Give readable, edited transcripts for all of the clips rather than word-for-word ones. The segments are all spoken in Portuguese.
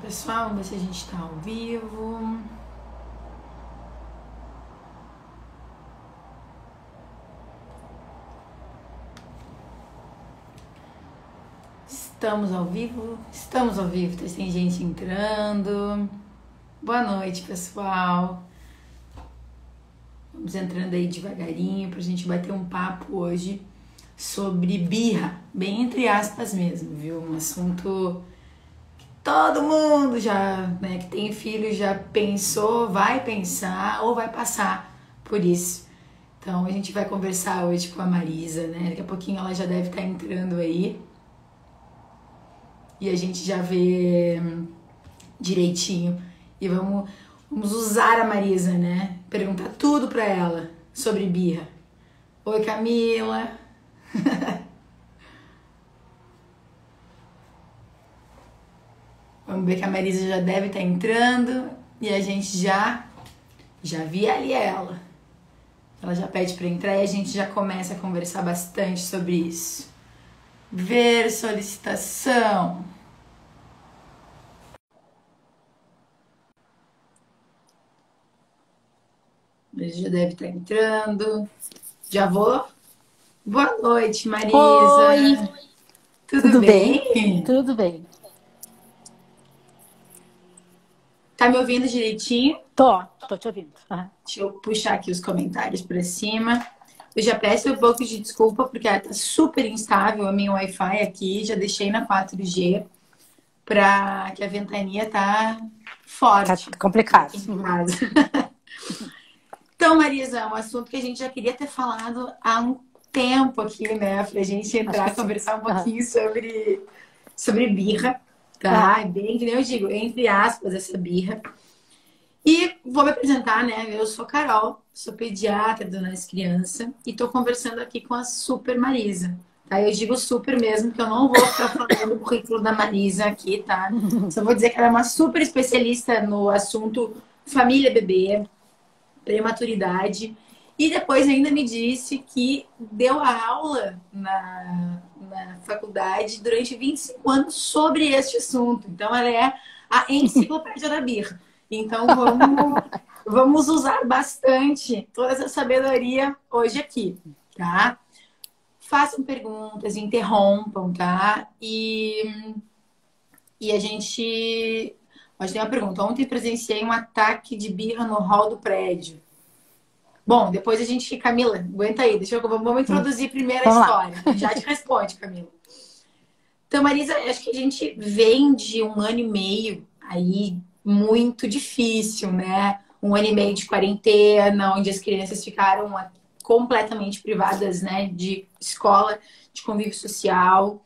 Pessoal, vamos ver se a gente está ao vivo. Estamos ao vivo? Estamos ao vivo, tem gente entrando. Boa noite, pessoal. Vamos entrando aí devagarinho pra gente bater um papo hoje sobre birra, bem entre aspas mesmo, viu? Um assunto que todo mundo já, né, que tem filho já pensou, vai pensar ou vai passar por isso. Então a gente vai conversar hoje com a Marisa, né? Daqui a pouquinho ela já deve estar entrando aí. E a gente já vê direitinho. E vamos usar a Marisa, né? Perguntar tudo pra ela sobre birra. Oi, Camila. Vamos ver que a Marisa já deve estar entrando. E a gente já vi ali ela. Ela já pede pra entrar e a gente já começa a conversar bastante sobre isso. Ver solicitação. Ele já deve estar entrando. Já vou. Boa noite, Marisa. Oi, Tudo tudo bem? bem? Tudo bem. Tá me ouvindo direitinho? Tô te ouvindo. Aham. Deixa eu puxar aqui os comentários para cima. Eu já peço um pouco de desculpa porque ela tá super instável a minha Wi-Fi aqui. Já deixei na 4G para que a ventania tá Tá forte complicado. aqui em casa. Então, Marisa, é um assunto que a gente já queria ter falado há um tempo aqui, né? Pra gente Acho entrar que e sim. conversar um Aham. pouquinho sobre birra, É. tá? Bem que nem eu digo, entre aspas, essa birra. E vou me apresentar, né? Eu sou Carol, sou pediatra do Nas Criança e tô conversando aqui com a Super Marisa. Tá? Eu digo super mesmo, que eu não vou ficar falando o currículo da Marisa aqui, tá? Só vou dizer que ela é uma super especialista no assunto família bebê, prematuridade. E depois ainda me disse que deu a aula na faculdade durante 25 anos sobre este assunto. Então ela é a enciclopédia da birra. Então vamos usar bastante toda essa sabedoria hoje aqui, tá? Façam perguntas, interrompam, tá? E a gente. Hoje tem uma pergunta. Ontem presenciei um ataque de birra no hall do prédio. Bom, depois a gente. Camila, aguenta aí, vamos Hum. introduzir primeiro a Vamos lá. história. Já te responde, Camila. Então, Marisa, acho que a gente vem de um ano e meio aí muito difícil, né? Um ano e meio de quarentena, onde as crianças ficaram completamente privadas, né, de escola, de convívio social.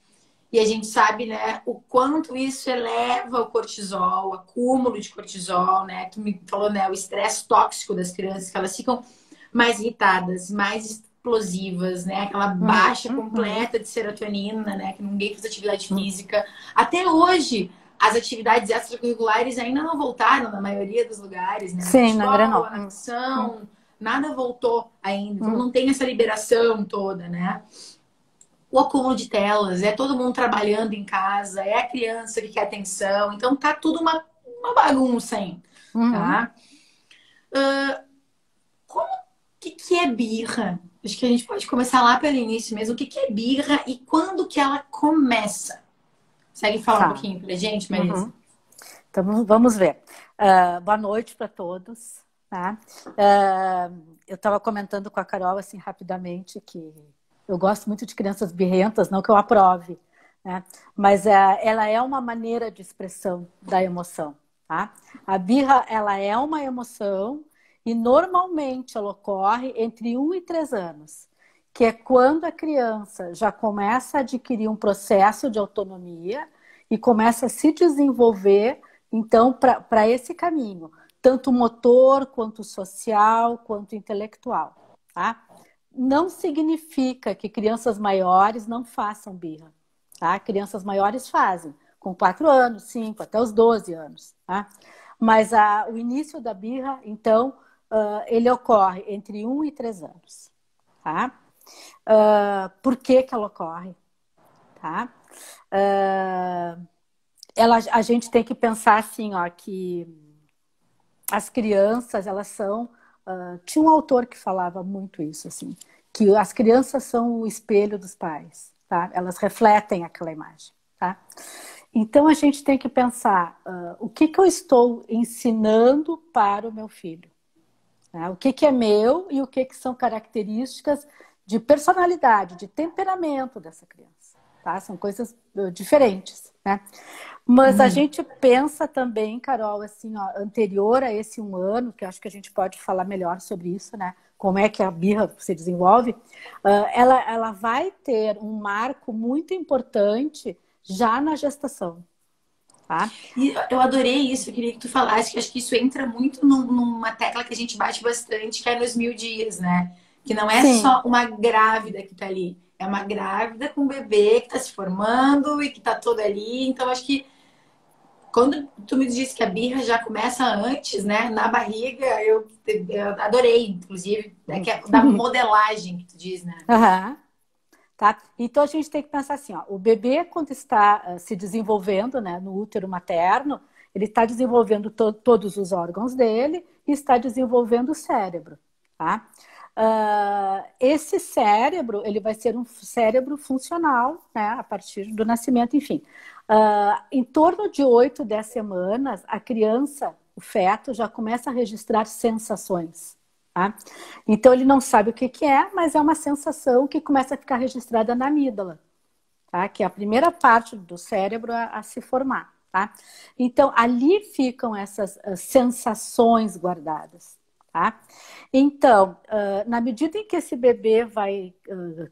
E a gente sabe, né, o quanto isso eleva o cortisol, o acúmulo de cortisol, né? Tu me falou, né, o estresse tóxico das crianças, que elas ficam mais irritadas, mais explosivas, né? Aquela baixa Uhum. completa de serotonina, né? Que ninguém faz atividade física. Até hoje, as atividades extracurriculares ainda não voltaram na maioria dos lugares, né? O Sim, na futebol, a Grenol. Hum. natação, nada voltou ainda. Então Hum. não tem essa liberação toda, né? O acúmulo de telas, é todo mundo trabalhando em casa, é a criança que quer atenção, então tá tudo uma bagunça aí, Uhum. tá? Como que é birra? Acho que a gente pode começar lá pelo início mesmo. O que é birra e quando que ela começa? Consegue falar um Tá. pouquinho pra gente, Marisa? Uhum. Então vamos ver. Boa noite para todos. Tá? Eu estava comentando com a Carol assim rapidamente que eu gosto muito de crianças birrentas, não que eu aprove, né? Mas ela é uma maneira de expressão da emoção, tá? A birra, ela é uma emoção e normalmente ela ocorre entre 1 e 3 anos, que é quando a criança já começa a adquirir um processo de autonomia e começa a se desenvolver, então, para esse caminho, tanto motor, quanto social, quanto intelectual, tá? Não significa que crianças maiores não façam birra, tá? Crianças maiores fazem, com 4 anos, 5, até os 12 anos, tá? Mas o início da birra, então, ele ocorre entre 1 e 3 anos, tá? Por que que ela ocorre, tá? a gente tem que pensar assim, ó, que as crianças, elas são... tinha um autor que falava muito isso, assim, que as crianças são o espelho dos pais, tá? Elas refletem aquela imagem, tá? Então, a gente tem que pensar o que eu estou ensinando para o meu filho. Né? O que é meu e o que são características de personalidade, de temperamento dessa criança. Tá? São coisas diferentes. Né? Mas a gente pensa também, Carol, assim, ó, anterior a esse 1 ano, que eu acho que a gente pode falar melhor sobre isso, né? Como é que a birra se desenvolve, ela vai ter um marco muito importante já na gestação. Tá? E eu adorei isso, eu queria que tu falasse, que acho que isso entra muito numa tecla que a gente bate bastante, que é nos 1000 dias, né? Que não é Sim. só uma grávida que tá ali, é uma grávida com um bebê que tá se formando e que tá todo ali. Então, acho que quando tu me disse que a birra já começa antes, né? Na barriga, eu adorei, inclusive, que é da modelagem que tu diz, né? Uhum. Tá? Então a gente tem que pensar assim, ó, o bebê quando está se desenvolvendo, né, no útero materno, ele está desenvolvendo todos os órgãos dele e está desenvolvendo o cérebro. Tá? Esse cérebro, ele vai ser um cérebro funcional, né, a partir do nascimento, enfim. Em torno de 8, 10 semanas, a criança, o feto, já começa a registrar sensações. Tá? Então ele não sabe o que é, mas é uma sensação que começa a ficar registrada na amígdala, tá? Que é a primeira parte do cérebro a se formar. Tá? Então ali ficam essas sensações guardadas. Tá? Então, na medida em que esse bebê vai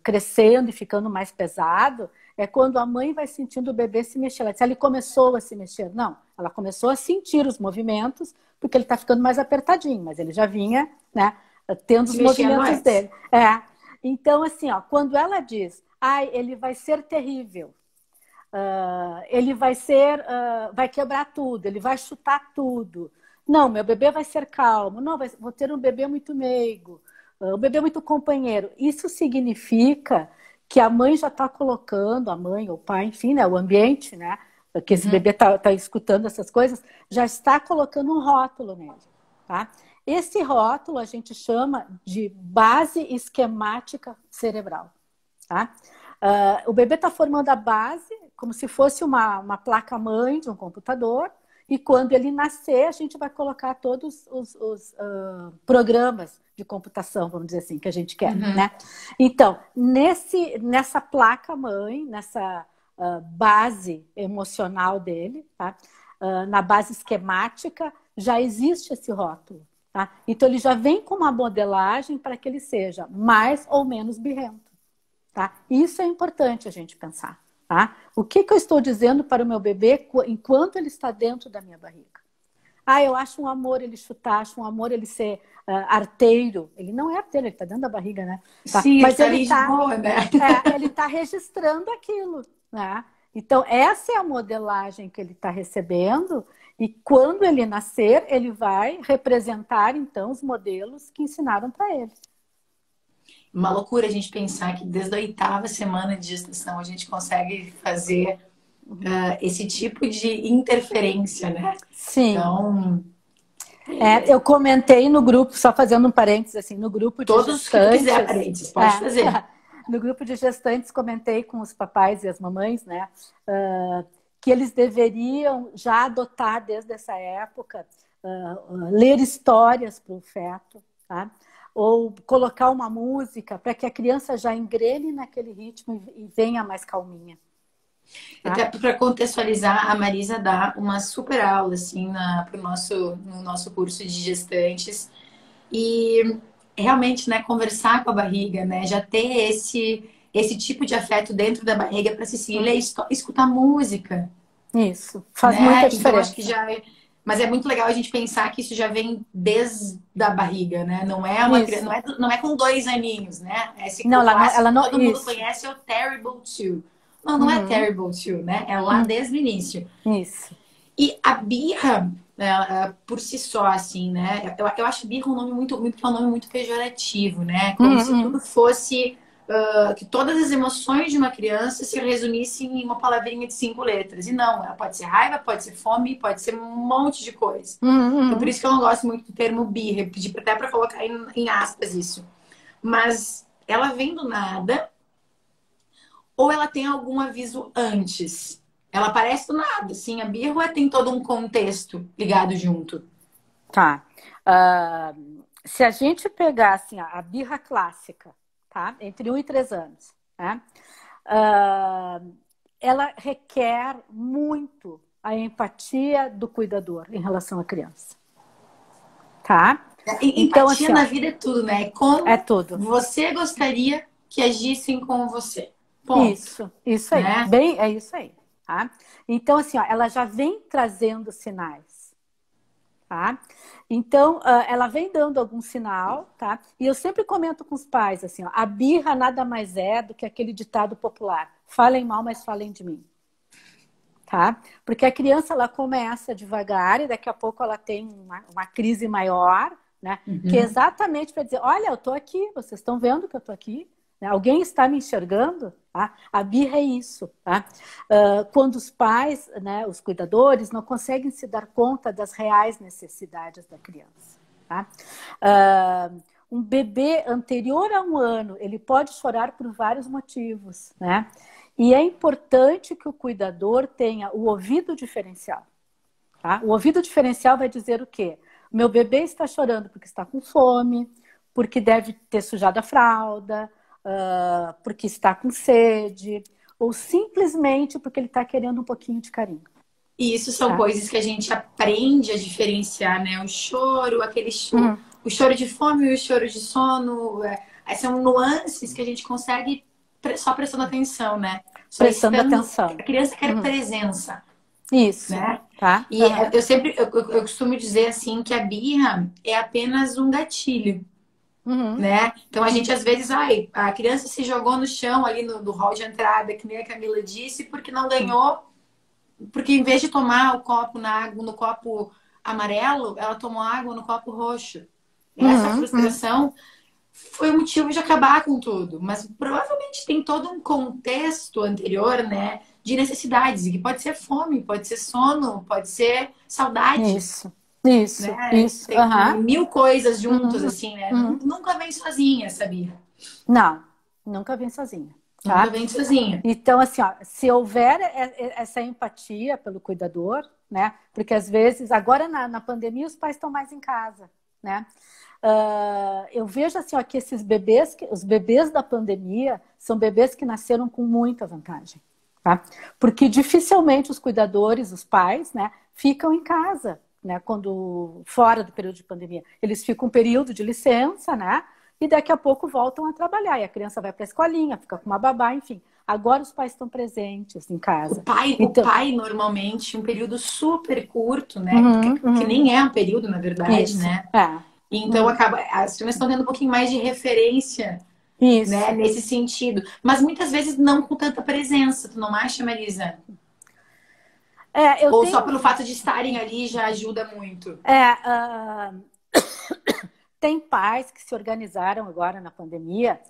crescendo e ficando mais pesado, é quando a mãe vai sentindo o bebê se mexer. Se ele começou a se mexer, não, ela começou a sentir os movimentos, porque ele está ficando mais apertadinho, mas ele já vinha, né, tendo os movimentos dele. Então, assim, ó, quando ela diz, ai, ele vai ser terrível, ele vai ser, vai quebrar tudo, ele vai chutar tudo. Não, meu bebê vai ser calmo. Não, vou ter um bebê muito meigo, um bebê muito companheiro. Isso significa que a mãe já está colocando, a mãe ou o pai, enfim, né, o ambiente, né, que esse bebê está escutando essas coisas, já está colocando um rótulo nele. Tá? Esse rótulo a gente chama de base esquemática cerebral. Tá? O bebê está formando a base como se fosse uma placa-mãe de um computador, e quando ele nascer, a gente vai colocar todos os programas de computação, vamos dizer assim, que a gente quer. Né? Então, nessa placa-mãe, nessa base emocional dele, tá? Na base esquemática, já existe esse rótulo. Tá? Então, ele já vem com uma modelagem para que ele seja mais ou menos birrento. Tá? Isso é importante a gente pensar. Tá? O que eu estou dizendo para o meu bebê enquanto ele está dentro da minha barriga? Eu acho um amor ele chutar, acho um amor ele ser arteiro. Ele não é arteiro, ele está dentro da barriga, né? Tá? Sim, mas ele está boa, né? Ele está registrando aquilo. Né? Então, essa é a modelagem que ele está recebendo, e quando ele nascer, ele vai representar, então, os modelos que ensinaram para ele. Uma loucura a gente pensar que desde a 8ª semana de gestação a gente consegue fazer esse tipo de interferência, né? Sim. Então... eu comentei no grupo, só fazendo um parênteses, assim, no grupo de todos gestantes... Todos que quiser parênteses, pode fazer. No grupo de gestantes, comentei com os papais e as mamães, né? Que eles deveriam já adotar, desde essa época, ler histórias para o feto, tá? Ou colocar uma música para que a criança já engrene naquele ritmo e venha mais calminha. Tá? Até para contextualizar, a Marisa dá uma super aula assim, no nosso curso de gestantes. E realmente, né, conversar com a barriga, né, já ter esse tipo de afeto dentro da barriga para Cecília escutar música. Isso, faz né? muita diferença. Então, acho que já mas é muito legal a gente pensar que isso já vem desde a barriga, né? Não é uma criança, não é com 2 aninhos, né? Esse não, ela não, todo mundo conhece é o Terrible 2. Não é Terrible 2, né? É lá desde o início. Isso. E a birra, por si só, assim, né? Eu acho birra um nome muito, é um nome muito pejorativo, né? Como se tudo fosse que todas as emoções de uma criança se resumissem em uma palavrinha de 5 letras. E não, ela pode ser raiva, pode ser fome, pode ser um monte de coisa. Então, por isso que eu não gosto muito do termo birra. Eu pedi até para colocar em aspas isso. Mas ela vem do nada ou ela tem algum aviso antes? Ela aparece do nada, assim. A birra tem todo um contexto ligado junto. Tá. Se a gente pegar assim, a birra clássica, tá? Entre 1 e 3 anos, né? Ela requer muito a empatia do cuidador em relação à criança. Tá? Então, empatia assim, na vida é tudo, né? Como é tudo. Você gostaria que agissem com você. Ponto. Isso aí. Né? Bem, é isso aí. Tá? Então, assim, ó, ela já vem trazendo sinais. Tá? Então, ela vem dando algum sinal, tá? E eu sempre comento com os pais, assim, ó, a birra nada mais é do que aquele ditado popular: falem mal, mas falem de mim. Tá? Porque a criança, ela começa devagar e daqui a pouco ela tem uma crise maior, né? Uhum. Que é exatamente para dizer, olha, eu tô aqui, vocês estão vendo que eu tô aqui? Né? Alguém está me enxergando? Tá? A birra é isso. Tá? Quando os pais, né, os cuidadores, não conseguem se dar conta das reais necessidades da criança. Tá? Um bebê anterior a 1 ano, ele pode chorar por vários motivos, né? E é importante que o cuidador tenha o ouvido diferencial. Tá? O ouvido diferencial vai dizer o quê? Meu bebê está chorando porque está com fome, porque deve ter sujado a fralda, porque está com sede, ou simplesmente porque ele está querendo um pouquinho de carinho. E isso são coisas que a gente aprende a diferenciar, né? O choro, aquele choro, o choro de fome e o choro de sono. São nuances que a gente consegue só prestando atenção, né? Só prestando atenção. A criança quer presença. Isso. Né? Tá? E eu costumo dizer assim que a birra é apenas um gatilho. Né? Então a gente às vezes, a criança se jogou no chão ali no hall de entrada, que nem a Camila disse, porque não ganhou, porque em vez de tomar o copo no copo amarelo, ela tomou água no copo roxo. Essa frustração foi o motivo de acabar com tudo, mas provavelmente tem todo um contexto anterior, né, de necessidades, que pode ser fome, pode ser sono, pode ser saudade. Isso. Tem 1000 coisas juntas, assim, né? Nunca vem sozinha, sabia? Não, nunca vem sozinha. Tá? Nunca vem sozinha. Então, assim, ó, se houver essa empatia pelo cuidador, né? Porque às vezes, agora na pandemia, os pais estão mais em casa, né? Eu vejo assim, ó, que esses bebês, os bebês da pandemia, são bebês que nasceram com muita vantagem. Tá? Porque dificilmente os cuidadores, os pais, né, ficam em casa, né, quando fora do período de pandemia. Eles ficam um período de licença, né, e daqui a pouco voltam a trabalhar. E a criança vai para a escolinha, fica com uma babá, enfim. Agora os pais estão presentes em casa. O pai normalmente, um período super curto, né, que nem é um período, na verdade, isso. Né? Então as crianças estão tendo um pouquinho mais de referência. Isso. Né, nesse sentido. Mas muitas vezes não com tanta presença, tu não acha, Marisa? Ou só pelo fato de estarem ali já ajuda muito? Tem pais que se organizaram agora na pandemia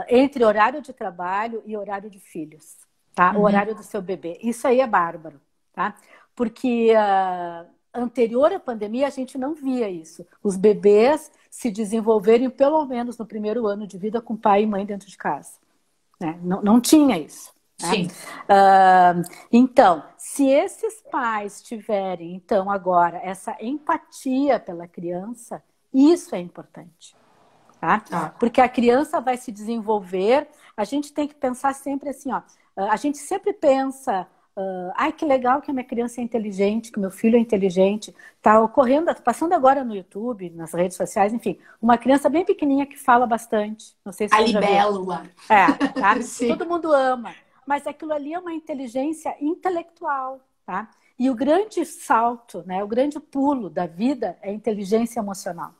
entre horário de trabalho e horário de filhos, tá? O horário do seu bebê. Isso aí é bárbaro, tá? Porque anterior à pandemia a gente não via isso. Os bebês se desenvolverem pelo menos no primeiro ano de vida com pai e mãe dentro de casa. Né? Não tinha isso. Né? Sim. Então, se esses pais tiverem, então, agora, essa empatia pela criança, isso é importante. Tá? Porque a criança vai se desenvolver, a gente tem que pensar sempre assim, ó, a gente sempre pensa... ai, que legal que a minha criança é inteligente, que o meu filho é inteligente. Tá passando agora no YouTube, nas redes sociais, enfim, uma criança bem pequenininha que fala bastante. Não sei se a libélula. Tá? Todo mundo ama. Mas aquilo ali é uma inteligência intelectual, tá? E o grande salto, né, o grande pulo da vida é a inteligência emocional.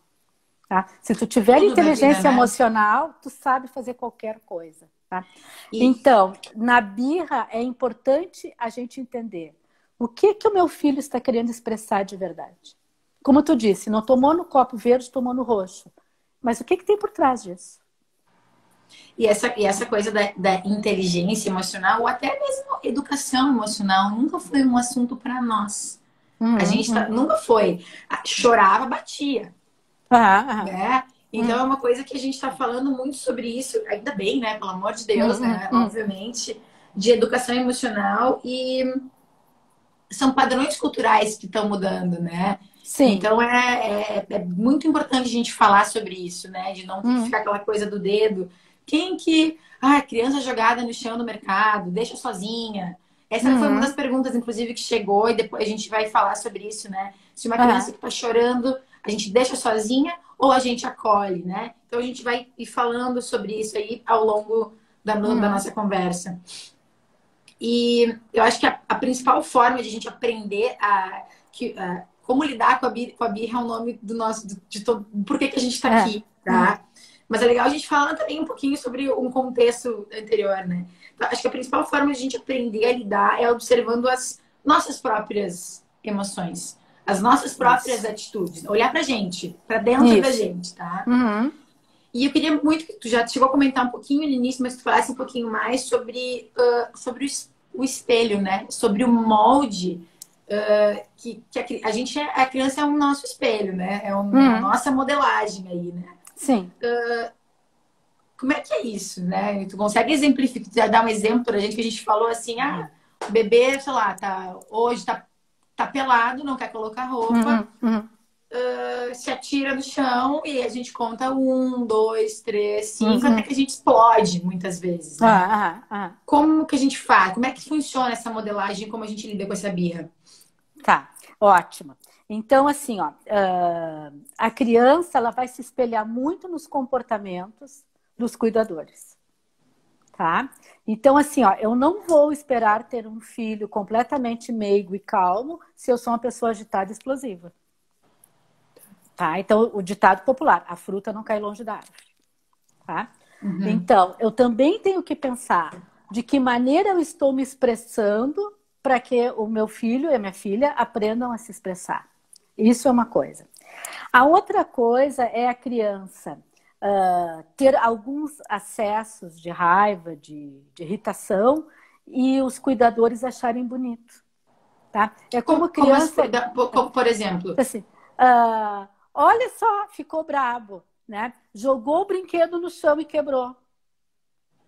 Tá? Se tu tiver inteligência emocional, tu sabe fazer qualquer coisa. Tá? Então, na birra é importante a gente entender o que o meu filho está querendo expressar de verdade. Como tu disse, não tomou no copo verde, tomou no roxo. Mas o que tem por trás disso? E essa coisa da inteligência emocional, ou até mesmo educação emocional, nunca foi um assunto para nós. A gente nunca foi. Chorava, batia, né? Então é uma coisa que a gente está falando muito sobre isso, ainda bem, né? Pelo amor de Deus, né? Obviamente, de educação emocional e são padrões culturais que estão mudando, né? Sim. Então é muito importante a gente falar sobre isso, né? De não ter que ficar aquela coisa do dedo. Quem que. Ah, criança jogada no chão do mercado, deixa sozinha. Essa foi uma das perguntas, inclusive, que chegou, e depois a gente vai falar sobre isso, né? Se uma criança que está chorando, a gente deixa sozinha ou a gente acolhe, né? Então a gente vai ir falando sobre isso aí ao longo da nossa conversa. E eu acho que a principal forma de a gente aprender como lidar com a birra é o nome do nosso, de todo, por que a gente está aqui, tá? Mas é legal a gente falar também um pouquinho sobre um contexto anterior, né? Então, acho que a principal forma de a gente aprender a lidar é observando as nossas próprias emoções, as nossas próprias atitudes. Olhar pra gente, pra dentro da gente, tá? E eu queria muito que tu já chegou a comentar um pouquinho no início, mas tu falasse um pouquinho mais sobre o espelho, né? Sobre o molde que a criança é o nosso espelho, né? É a nossa modelagem aí, né? Sim. Como é que é isso, né? Tu consegue exemplificar, dar um exemplo pra gente que a gente falou assim, o bebê, sei lá, hoje tá pelado, não quer colocar roupa, se atira no chão e a gente conta 1, 2, 3, 5, até que a gente explode muitas vezes, né? Como que a gente faz? Como é que funciona essa modelagem? Como a gente lida com essa birra? Tá, ótimo. Então, assim, ó, a criança ela vai se espelhar muito nos comportamentos dos cuidadores, tá? Então, assim, ó, eu não vou esperar ter um filho completamente meigo e calmo se eu sou uma pessoa agitada e explosiva. Tá? Então, o ditado popular, a fruta não cai longe da árvore. Tá? Então, eu também tenho que pensar de que maneira eu estou me expressando para que o meu filho e a minha filha aprendam a se expressar. Isso é uma coisa. A outra coisa é a criança ter alguns acessos de raiva, de irritação, e os cuidadores acharem bonito. Tá? É como criança... Como, por exemplo? Assim, olha só, ficou brabo, né? Jogou o brinquedo no chão e quebrou.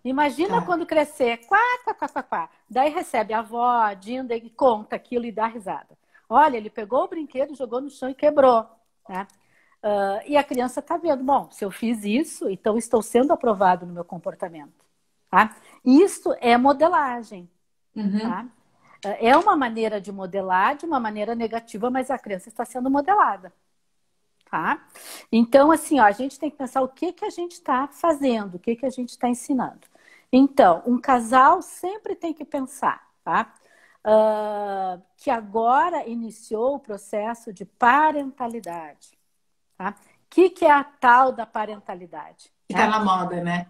Imagina quando crescer, quá, quá, quá, quá, quá. Daí recebe a avó, a Dinda, e conta aquilo e dá risada. Olha, ele pegou o brinquedo, jogou no chão e quebrou, né? E a criança está vendo, bom, se eu fiz isso, então estou sendo aprovado no meu comportamento. Tá? Isso é modelagem. Tá? É uma maneira de modelar de uma maneira negativa, mas a criança está sendo modelada. Tá? Então, assim, ó, a gente tem que pensar o que a gente está fazendo, o que a gente está ensinando. Então, um casal sempre tem que pensar, tá? Que agora iniciou o processo de parentalidade. Tá? O que é a tal da parentalidade? Que tá na moda, né?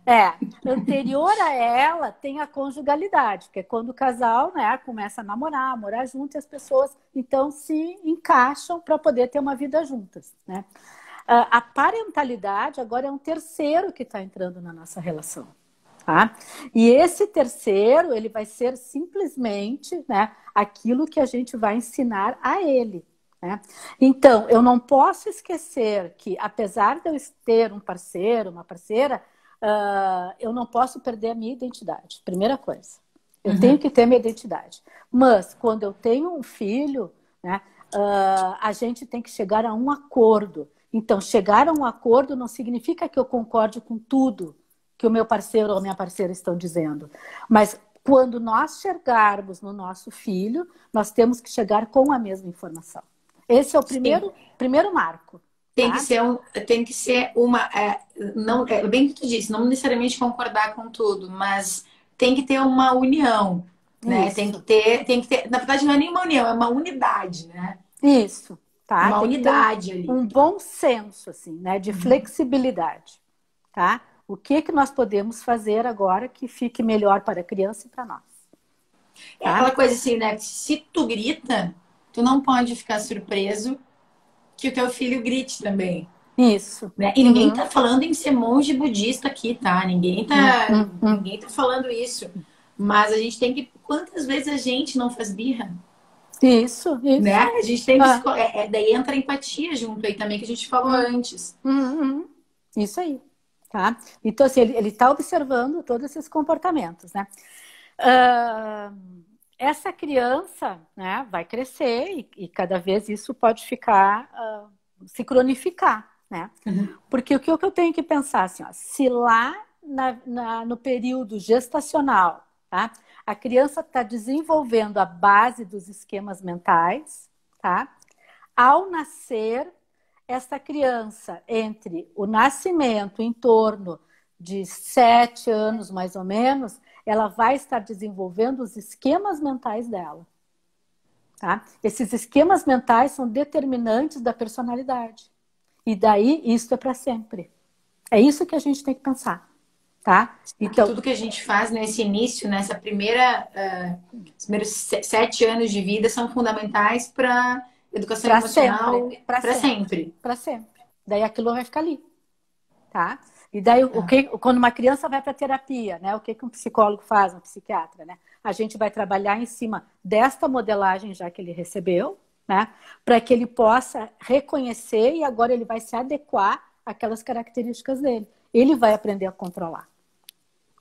Anterior a ela tem a conjugalidade, que é quando o casal, né, começa a namorar, morar junto, e as pessoas então se encaixam para poder ter uma vida juntas, né? A parentalidade agora é um terceiro que está entrando na nossa relação. Tá? E esse terceiro, ele vai ser simplesmente, né, aquilo que a gente vai ensinar a ele. Né? Então, eu não posso esquecer que, apesar de eu ter um parceiro, uma parceira, eu não posso perder a minha identidade. Primeira coisa. Eu tenho que ter minha identidade. Mas, quando eu tenho um filho, né, a gente tem que chegar a um acordo. Então, chegar a um acordo não significa que eu concorde com tudo que o meu parceiro ou a minha parceira estão dizendo. Mas, quando nós chegarmos no nosso filho, nós temos que chegar com a mesma informação. Esse é o primeiro marco. Tem tá? que ser uma. Não, bem que tu disse, não necessariamente concordar com tudo, mas tem que ter uma união. Né? Tem que ter. Na verdade, não é nem uma união, é uma unidade, né? Isso. Tá? Uma tem unidade ali. Um bom senso, assim, né? De flexibilidade. Tá? O que nós podemos fazer agora que fique melhor para a criança e para nós? É aquela coisa assim, né? Se tu grita, tu não pode ficar surpreso que o teu filho grite também. Isso. Né? E ninguém tá falando em ser monge budista aqui, tá? Ninguém tá falando isso. Mas a gente tem que... Quantas vezes a gente não faz birra? Isso, Né? isso. A gente tem que... Daí entra a empatia junto aí também, que a gente falou antes. Isso aí. Tá? Então, assim, ele tá observando todos esses comportamentos, né? Essa criança, né, vai crescer e cada vez isso pode ficar, se cronificar, né? Porque o que eu tenho que pensar, assim, ó, se lá no período gestacional, tá, a criança está desenvolvendo a base dos esquemas mentais, tá? Ao nascer, essa criança, entre o nascimento, em torno de 7 anos, mais ou menos, ela vai estar desenvolvendo os esquemas mentais dela. Tá? Esses esquemas mentais são determinantes da personalidade. E daí, isso é para sempre. É isso que a gente tem que pensar. Tá? Então, tudo que a gente faz nesse início, nessa os primeiros 7 anos de vida são fundamentais para educação emocional para sempre. Para sempre. Daí aquilo vai ficar ali. Tá? E daí, quando uma criança vai para terapia, né? O que um psicólogo faz, um psiquiatra, né? A gente vai trabalhar em cima desta modelagem já que ele recebeu, né? Para que ele possa reconhecer e agora ele vai se adequar àquelas características dele. Ele vai aprender a controlar.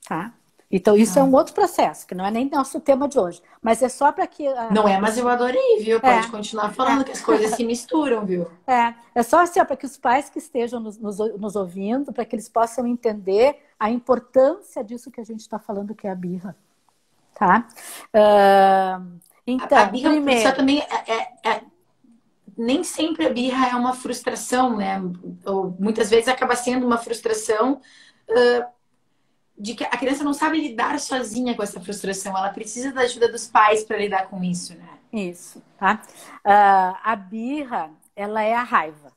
Tá? Então, isso é um outro processo, que não é nem nosso tema de hoje. Mas é só para que... Não é, mas eu adorei, viu? Pode continuar falando que as coisas se misturam, viu? É só assim, para que os pais que estejam nos ouvindo, para que eles possam entender a importância disso que a gente está falando, que é a birra. Tá? Então, a birra primeiro... também nem sempre a birra é uma frustração, né? Ou muitas vezes acaba sendo uma frustração... de que a criança não sabe lidar sozinha com essa frustração. Ela precisa da ajuda dos pais para lidar com isso, né? Isso, tá? A birra, ela é a raiva,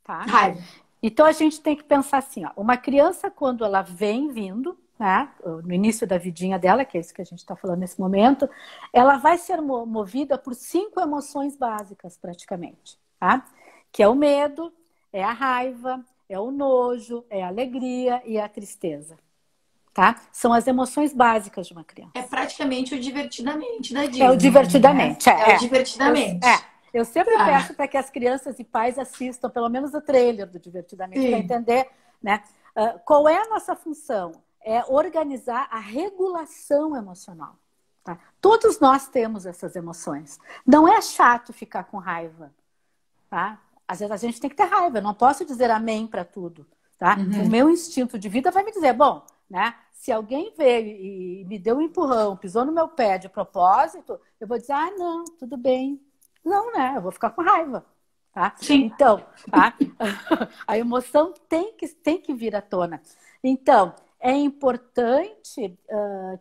tá? Raiva. Então, a gente tem que pensar assim, ó, uma criança, quando ela vem vindo, né, no início da vidinha dela, que é isso que a gente está falando nesse momento, ela vai ser movida por 5 emoções básicas, praticamente, tá? Que é o medo, é a raiva, é o nojo, é a alegria e a tristeza. Tá? São as emoções básicas de uma criança. É praticamente o divertidamente da Disney. É o divertidamente. Né? É o divertidamente. Eu sempre peço para que as crianças e pais assistam pelo menos o trailer do Divertidamente para entender, né? Qual é a nossa função? É organizar a regulação emocional. Tá? Todos nós temos essas emoções. Não é chato ficar com raiva. Tá? Às vezes a gente tem que ter raiva. Eu não posso dizer amém para tudo. Tá? O meu instinto de vida vai me dizer, bom, né? Se alguém veio e me deu um empurrão, pisou no meu pé de propósito, eu vou dizer, não, tudo bem. Não, né? Eu vou ficar com raiva. Tá? Sim. Então, tá? A emoção tem que vir à tona. Então, é importante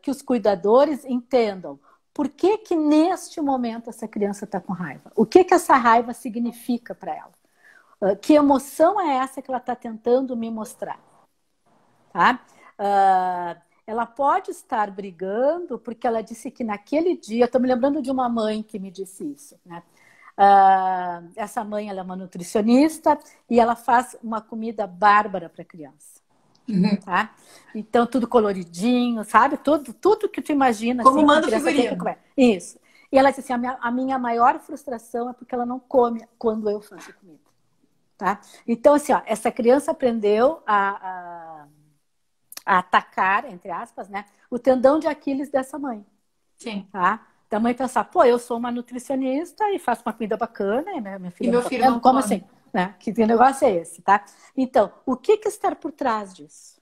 que os cuidadores entendam por que neste momento essa criança está com raiva. O que essa raiva significa para ela. Que emoção é essa que ela está tentando me mostrar? Tá? Ela pode estar brigando porque ela disse que naquele dia... Estou me lembrando de uma mãe que me disse isso. Né? Essa mãe ela é uma nutricionista e ela faz uma comida bárbara para a criança. Tá? Então, tudo coloridinho, sabe? Tudo que tu imagina. Como assim, manda o figurino. Isso. E ela disse assim, a minha maior frustração é porque ela não come quando eu faço comida. Tá? Então, assim, ó, essa criança aprendeu a atacar, entre aspas, né, o tendão de Aquiles dessa mãe. Sim. Tá? Então a mãe pensar, eu sou uma nutricionista e faço uma comida bacana, e minha filha e meu filho não como come. Assim? Né? Que negócio é esse, tá? Então, o que está por trás disso?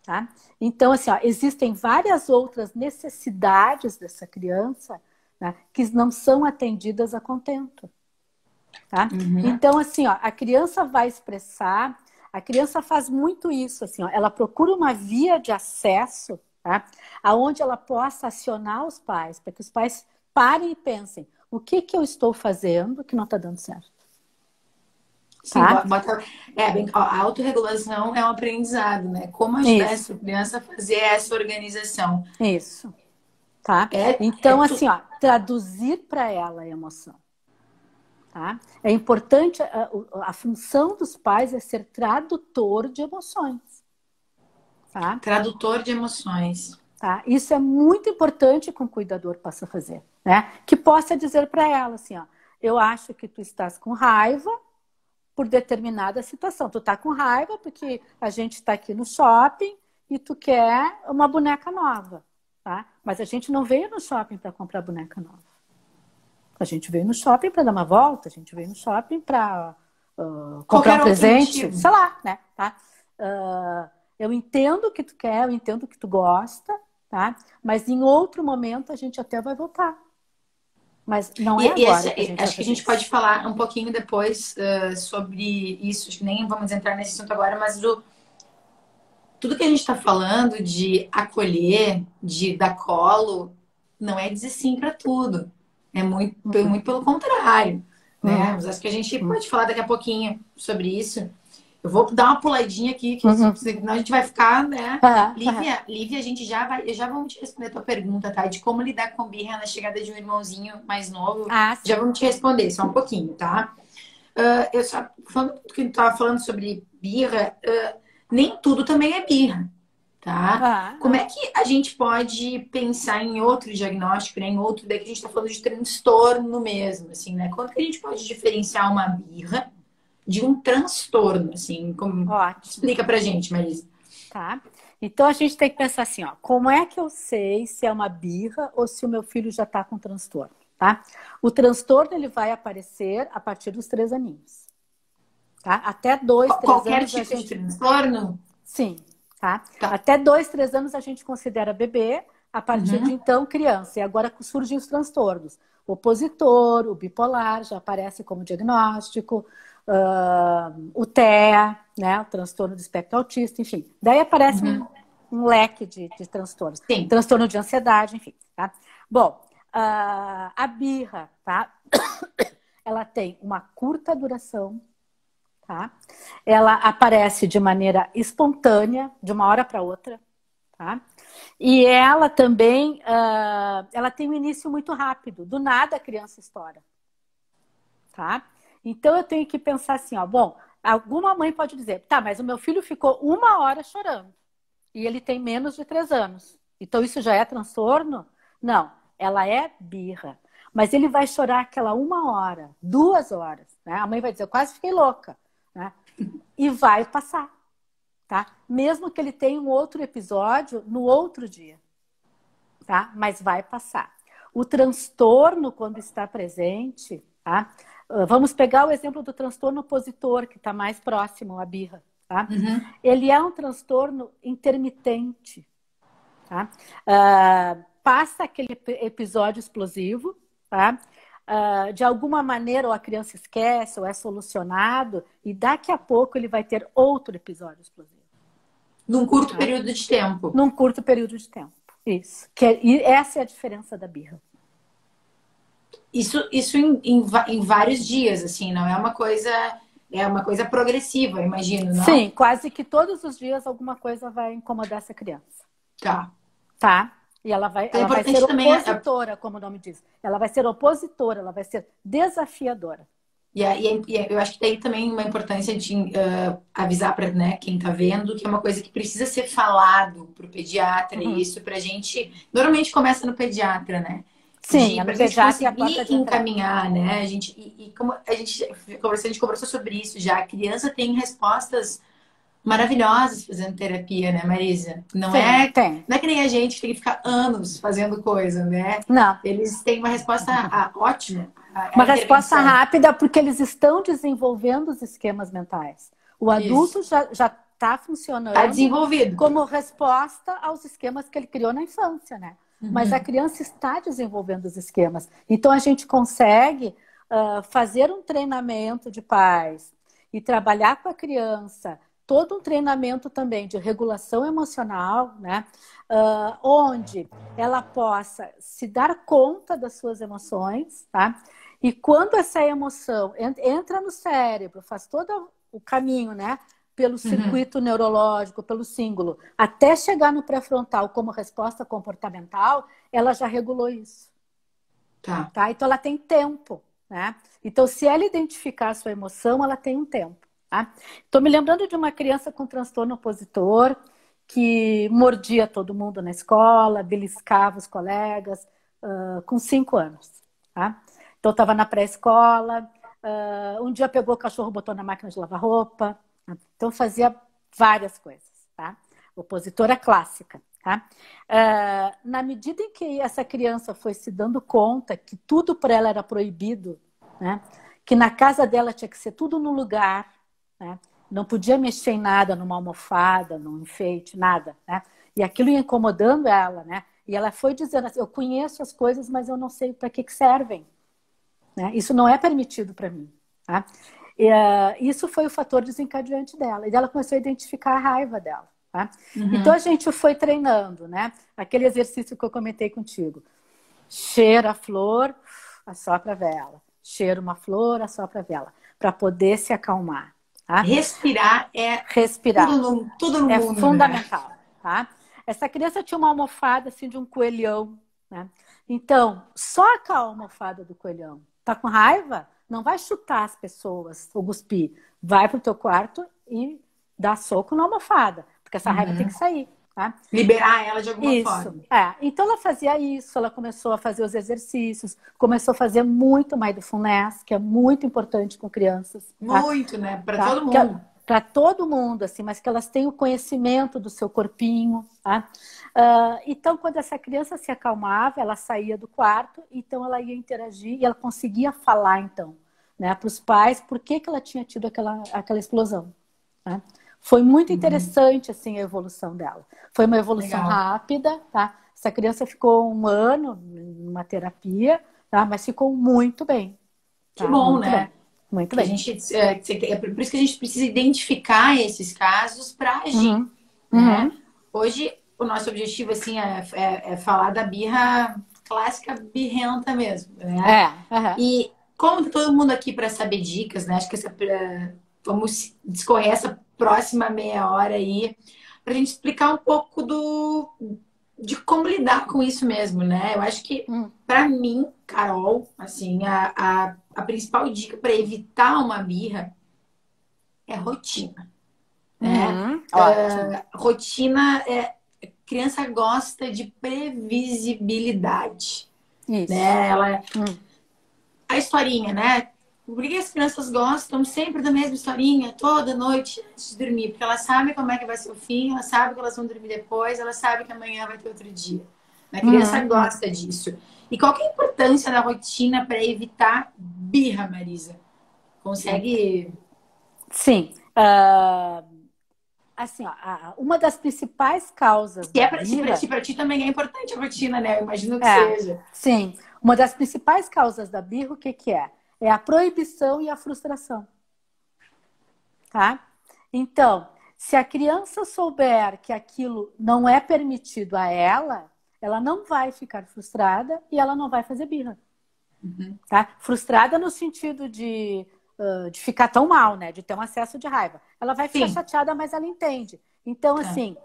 Tá? Então, assim, ó, existem várias outras necessidades dessa criança, né, que não são atendidas a contento. Tá? Então, assim, ó, a criança vai expressar, a criança faz muito isso, assim, ó, ela procura uma via de acesso, tá? Aonde ela possa acionar os pais, para que os pais parem e pensem, o que eu estou fazendo que não está dando certo? Sim, tá? A autorregulação é um aprendizado, né? Como ajudar essa criança a fazer essa organização. Isso. Tá? Então, assim, ó, traduzir para ela a emoção. Tá? É importante, a função dos pais é ser tradutor de emoções. Tá? Tradutor de emoções. Tá? Isso é muito importante que um cuidador possa fazer. Né? Que possa dizer para ela assim, ó, eu acho que tu estás com raiva por determinada situação. Tu tá com raiva porque a gente está aqui no shopping e tu quer uma boneca nova. Tá? Mas a gente não veio no shopping para comprar boneca nova. A gente veio no shopping para dar uma volta, a gente veio no shopping para comprar um presente, sei lá, né? Tá? Eu entendo o que tu quer, eu entendo o que tu gosta, tá? Mas em outro momento a gente até vai voltar. Mas não é agora que a gente acho que a gente pode falar um pouquinho depois sobre isso. Acho que nem vamos entrar nesse assunto agora, mas tudo que a gente está falando de acolher, de dar colo, não é dizer sim para tudo. É muito pelo contrário, né? Mas acho que a gente pode falar daqui a pouquinho sobre isso. Eu vou dar uma puladinha aqui, que senão a gente vai ficar, né? Lívia, a gente já vamos te responder a tua pergunta, tá? De como lidar com birra na chegada de um irmãozinho mais novo. Já vamos te responder, só um pouquinho, tá? Eu só falando que tu tava falando sobre birra, nem tudo também é birra. Tá? Como é que a gente pode pensar em outro diagnóstico, né? Em outro, daí que a gente está falando de transtorno mesmo, assim, né? Quando que a gente pode diferenciar uma birra de um transtorno, assim? Explica pra gente, Marisa. Tá. Então a gente tem que pensar assim, ó, como é que eu sei se é uma birra ou se o meu filho já está com transtorno, tá? O transtorno ele vai aparecer a partir dos 3 aninhos, tá? Até 2, 3 anos. Qualquer tipo de transtorno? Sim. Tá? Até 2, 3 anos a gente considera bebê, a partir de então criança. E agora surgem os transtornos. O opositor, o bipolar, já aparece como diagnóstico, o TEA, né? O transtorno do espectro autista, enfim. Daí aparece um leque de transtornos. Sim. Transtorno de ansiedade, enfim. Tá? Bom, a birra, tá? Ela tem uma curta duração. Tá? Ela aparece de maneira espontânea, de uma hora para outra. Tá? E ela também ela tem um início muito rápido. Do nada a criança estoura. Tá? Então eu tenho que pensar assim, ó, bom, alguma mãe pode dizer, tá, mas o meu filho ficou 1 hora chorando e ele tem menos de 3 anos. Então isso já é transtorno? Não, ela é birra. Mas ele vai chorar aquela 1 hora, 2 horas. Né? A mãe vai dizer, eu quase fiquei louca. Né? E vai passar, tá? Mesmo que ele tenha um outro episódio no outro dia, tá? Mas vai passar. O transtorno, quando está presente, tá? Vamos pegar o exemplo do transtorno opositor, que está mais próximo à birra, tá? Ele é um transtorno intermitente, tá? Passa aquele episódio explosivo, tá? De alguma maneira ou a criança esquece ou é solucionado e daqui a pouco ele vai ter outro episódio explosivo. Num curto período de tempo. Num curto período de tempo. Isso. E essa é a diferença da birra. Isso em vários dias, assim, não é uma coisa... É uma coisa progressiva, imagino, não? Sim, quase que todos os dias alguma coisa vai incomodar essa criança. Tá? E ela vai ser opositora, como o nome diz. Ela vai ser opositora, ela vai ser desafiadora. E eu acho que tem também uma importância de avisar para, né, quem está vendo que é uma coisa que precisa ser falado para o pediatra. E isso pra gente... Normalmente começa no pediatra, né? Sim, para a gente conseguir encaminhar, né? Como a gente conversou sobre isso já. A criança tem respostas maravilhosas fazendo terapia, né, Marisa? Não é que nem a gente que tem que ficar anos fazendo coisa, né? Não. Eles têm uma resposta ótima. Uma resposta rápida porque eles estão desenvolvendo os esquemas mentais. O adulto já está funcionando. Está desenvolvido. Como resposta aos esquemas que ele criou na infância, né? Mas a criança está desenvolvendo os esquemas. Então a gente consegue fazer um treinamento de pais e trabalhar com a criança todo um treinamento também de regulação emocional, né? Onde ela possa se dar conta das suas emoções, tá? E quando essa emoção entra no cérebro, faz todo o caminho, né? Pelo circuito neurológico, pelo símbolo, até chegar no pré-frontal como resposta comportamental, ela já regulou isso. Tá? Então ela tem tempo, né? Então, se ela identificar a sua emoção, ela tem um tempo. Tá? Estou me lembrando de uma criança com transtorno opositor que mordia todo mundo na escola, beliscava os colegas, com 5 anos. Tá? Então, estava na pré-escola, um dia pegou o cachorro, botou na máquina de lavar roupa. Tá? Então, fazia várias coisas. Tá? Opositora clássica. Tá? Na medida em que essa criança foi se dando conta que tudo para ela era proibido, né? Que na casa dela tinha que ser tudo no lugar, né? Não podia mexer em nada, numa almofada, num enfeite, nada, né? E aquilo ia incomodando ela, né? E ela foi dizendo assim, eu conheço as coisas, mas eu não sei para que servem, né? Isso não é permitido para mim, tá? E, isso foi o fator desencadeante dela. E ela começou a identificar a raiva dela. Tá? Então a gente foi treinando, né? Aquele exercício que eu comentei contigo. Cheira a flor, assopra a vela. Cheira uma flor, assopra a vela. Para poder se acalmar. Tá? Respirar é respirar. Tudo no é mundo, fundamental. Né? Tá? Essa criança tinha uma almofada assim de um coelhão. Né? Então, só com a almofada do coelhão. Tá com raiva? Não vai chutar as pessoas ou cuspir. Vai pro teu quarto e dá soco na almofada. Porque essa raiva tem que sair. Tá? Liberar ela de alguma forma. Então ela fazia isso, ela começou a fazer os exercícios, começou a fazer muito mindfulness, que é muito importante com crianças. Muito, né? Para todo mundo. Para todo mundo, assim, mas que elas tenham o conhecimento do seu corpinho. Tá? Então, quando essa criança se acalmava, ela saía do quarto, então ela ia interagir e ela conseguia falar, então, né, para os pais por que ela tinha tido aquela explosão. Tá? Foi muito interessante, assim, a evolução dela. Foi uma evolução rápida, tá? Essa criança ficou 1 ano numa terapia, tá? Mas ficou muito bem. Tá? Que bom, muito né? Bem. Muito bem. É por isso que a gente precisa identificar esses casos para agir. Né? Hoje, o nosso objetivo, assim, é falar da birra clássica birrenta mesmo, né? E como todo mundo aqui para saber dicas, né? Acho que vamos discorrer essa próxima meia hora aí para a gente explicar um pouco de como lidar com isso mesmo, né? Eu acho que, para mim, Carol, assim, a principal dica para evitar uma birra é rotina. Né? Rotina criança gosta de previsibilidade. Isso. Né? A historinha, né? Por que as crianças gostam sempre da mesma historinha toda noite antes de dormir? Porque elas sabem como é que vai ser o fim, elas sabem que elas vão dormir depois, elas sabem que amanhã vai ter outro dia. A criança gosta disso. E qual que é a importância da rotina para evitar birra, Marisa? Consegue? Sim. Assim, ó, uma das principais causas da birra... Se para ti também é importante a rotina, né? Eu imagino que seja. Sim. Uma das principais causas da birra, o que é? É a proibição e a frustração. Tá? Então, se a criança souber que aquilo não é permitido a ela, ela não vai ficar frustrada e ela não vai fazer birra. Tá? Frustrada no sentido de ficar tão mal, né? De ter um acesso de raiva. Ela vai ficar chateada, mas ela entende. Então, assim,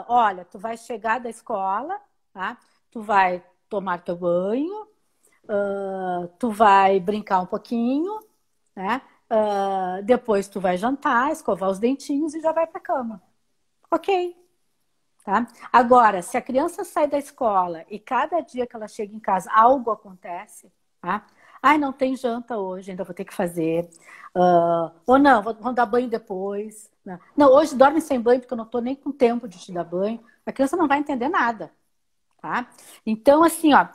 olha, tu vai chegar da escola, tá? Tu vai tomar teu banho, tu vai brincar um pouquinho, né? Depois tu vai jantar, escovar os dentinhos e já vai pra cama. Ok. Tá? Agora, se a criança sai da escola e cada dia que ela chega em casa algo acontece, tá? Ai, não tem janta hoje, ainda vou ter que fazer. Ou não, vamos dar banho depois. Não, hoje dorme sem banho porque eu não estou nem com tempo de te dar banho. A criança não vai entender nada. Tá? Então, assim, ó,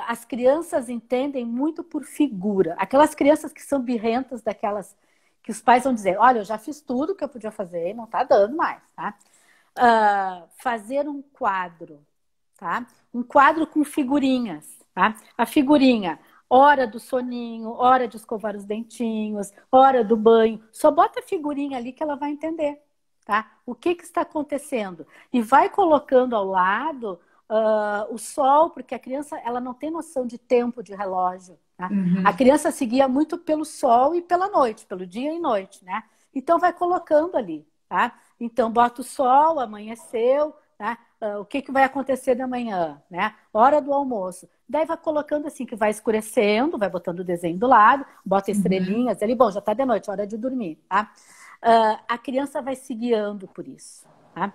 as crianças entendem muito por figura. Aquelas crianças que são birrentas, daquelas que os pais vão dizer, olha, eu já fiz tudo que eu podia fazer, não está dando mais. Tá? Fazer um quadro. Tá? Um quadro com figurinhas. Tá? A figurinha... Hora do soninho, hora de escovar os dentinhos, hora do banho. Só bota a figurinha ali que ela vai entender, tá? O que está acontecendo. E vai colocando ao lado o sol, porque a criança ela não tem noção de tempo de relógio. Tá? A criança seguia muito pelo sol e pela noite, pelo dia e noite, né? Então vai colocando ali, tá? Então bota o sol, amanheceu, tá? o que vai acontecer de manhã, né? Hora do almoço. Daí vai colocando assim, que vai escurecendo, vai botando o desenho do lado, bota Uhum. estrelinhas ali, bom, já está de noite, hora de dormir, tá? A criança vai se guiando por isso, tá?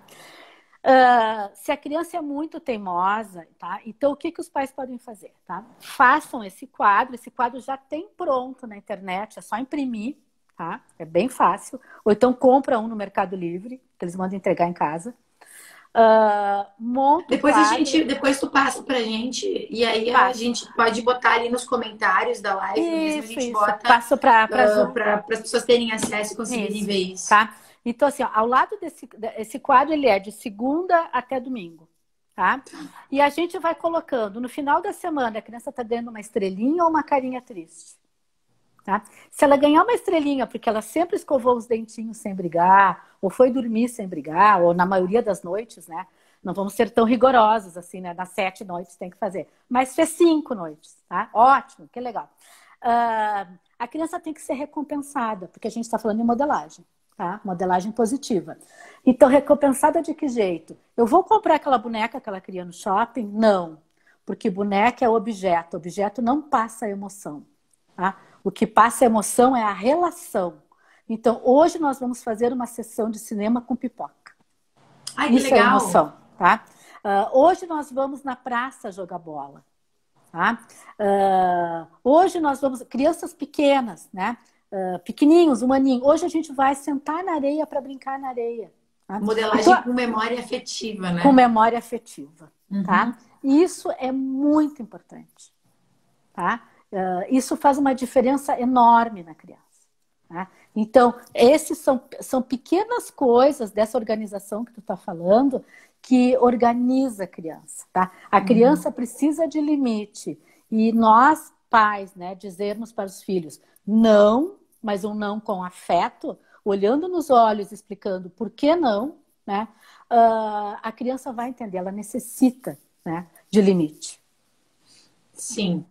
Se a criança é muito teimosa, tá? Então o que os pais podem fazer, tá? Façam esse quadro já tem pronto na internet, é só imprimir, tá? É bem fácil. Ou então compra um no Mercado Livre, que eles mandam entregar em casa. Monta o quadro, Depois tu passa pra gente e aí a passo. gente pode botar ali nos comentários da live mesmo, a gente Isso. bota Passo para Zoom. para as pessoas terem acesso e conseguirem Isso, ver isso. tá? Então, assim, ó, ao lado esse quadro, ele é de segunda até domingo, tá? E a gente vai colocando, no final da semana, a criança tá dando uma estrelinha ou uma carinha triste, tá? Se ela ganhar uma estrelinha porque ela sempre escovou os dentinhos sem brigar, ou foi dormir sem brigar, ou na maioria das noites, né? Não vamos ser tão rigorosos assim, né? Nas 7 noites tem que fazer. Mas fez 5 noites, tá? Ótimo, que legal. A criança tem que ser recompensada, porque a gente está falando em modelagem, tá? Modelagem positiva. Então, recompensada de que jeito? Eu vou comprar aquela boneca que ela queria no shopping? Não, porque boneca é objeto. Objeto não passa emoção, tá? O que passa emoção é a relação. Então, hoje nós vamos fazer uma sessão de cinema com pipoca. Ai, que Isso é legal! emoção, tá? Hoje nós vamos na praça jogar bola. Tá? Hoje nós vamos, crianças pequenas, né? Pequeninhos, humaninho. Hoje a gente vai sentar na areia para brincar na areia. Tá? Modelagem Então, com memória afetiva, com né? memória afetiva, Uhum. tá? E isso é muito importante, tá? Isso faz uma diferença enorme na criança. Tá? Então, esses são pequenas coisas dessa organização que tu está falando que organiza a criança. Tá? A Uhum. criança precisa de limite. E nós, pais, né, dizermos para os filhos não, mas um não com afeto, olhando nos olhos, explicando por que não, né, a criança vai entender, ela necessita, né, de limite. Sim.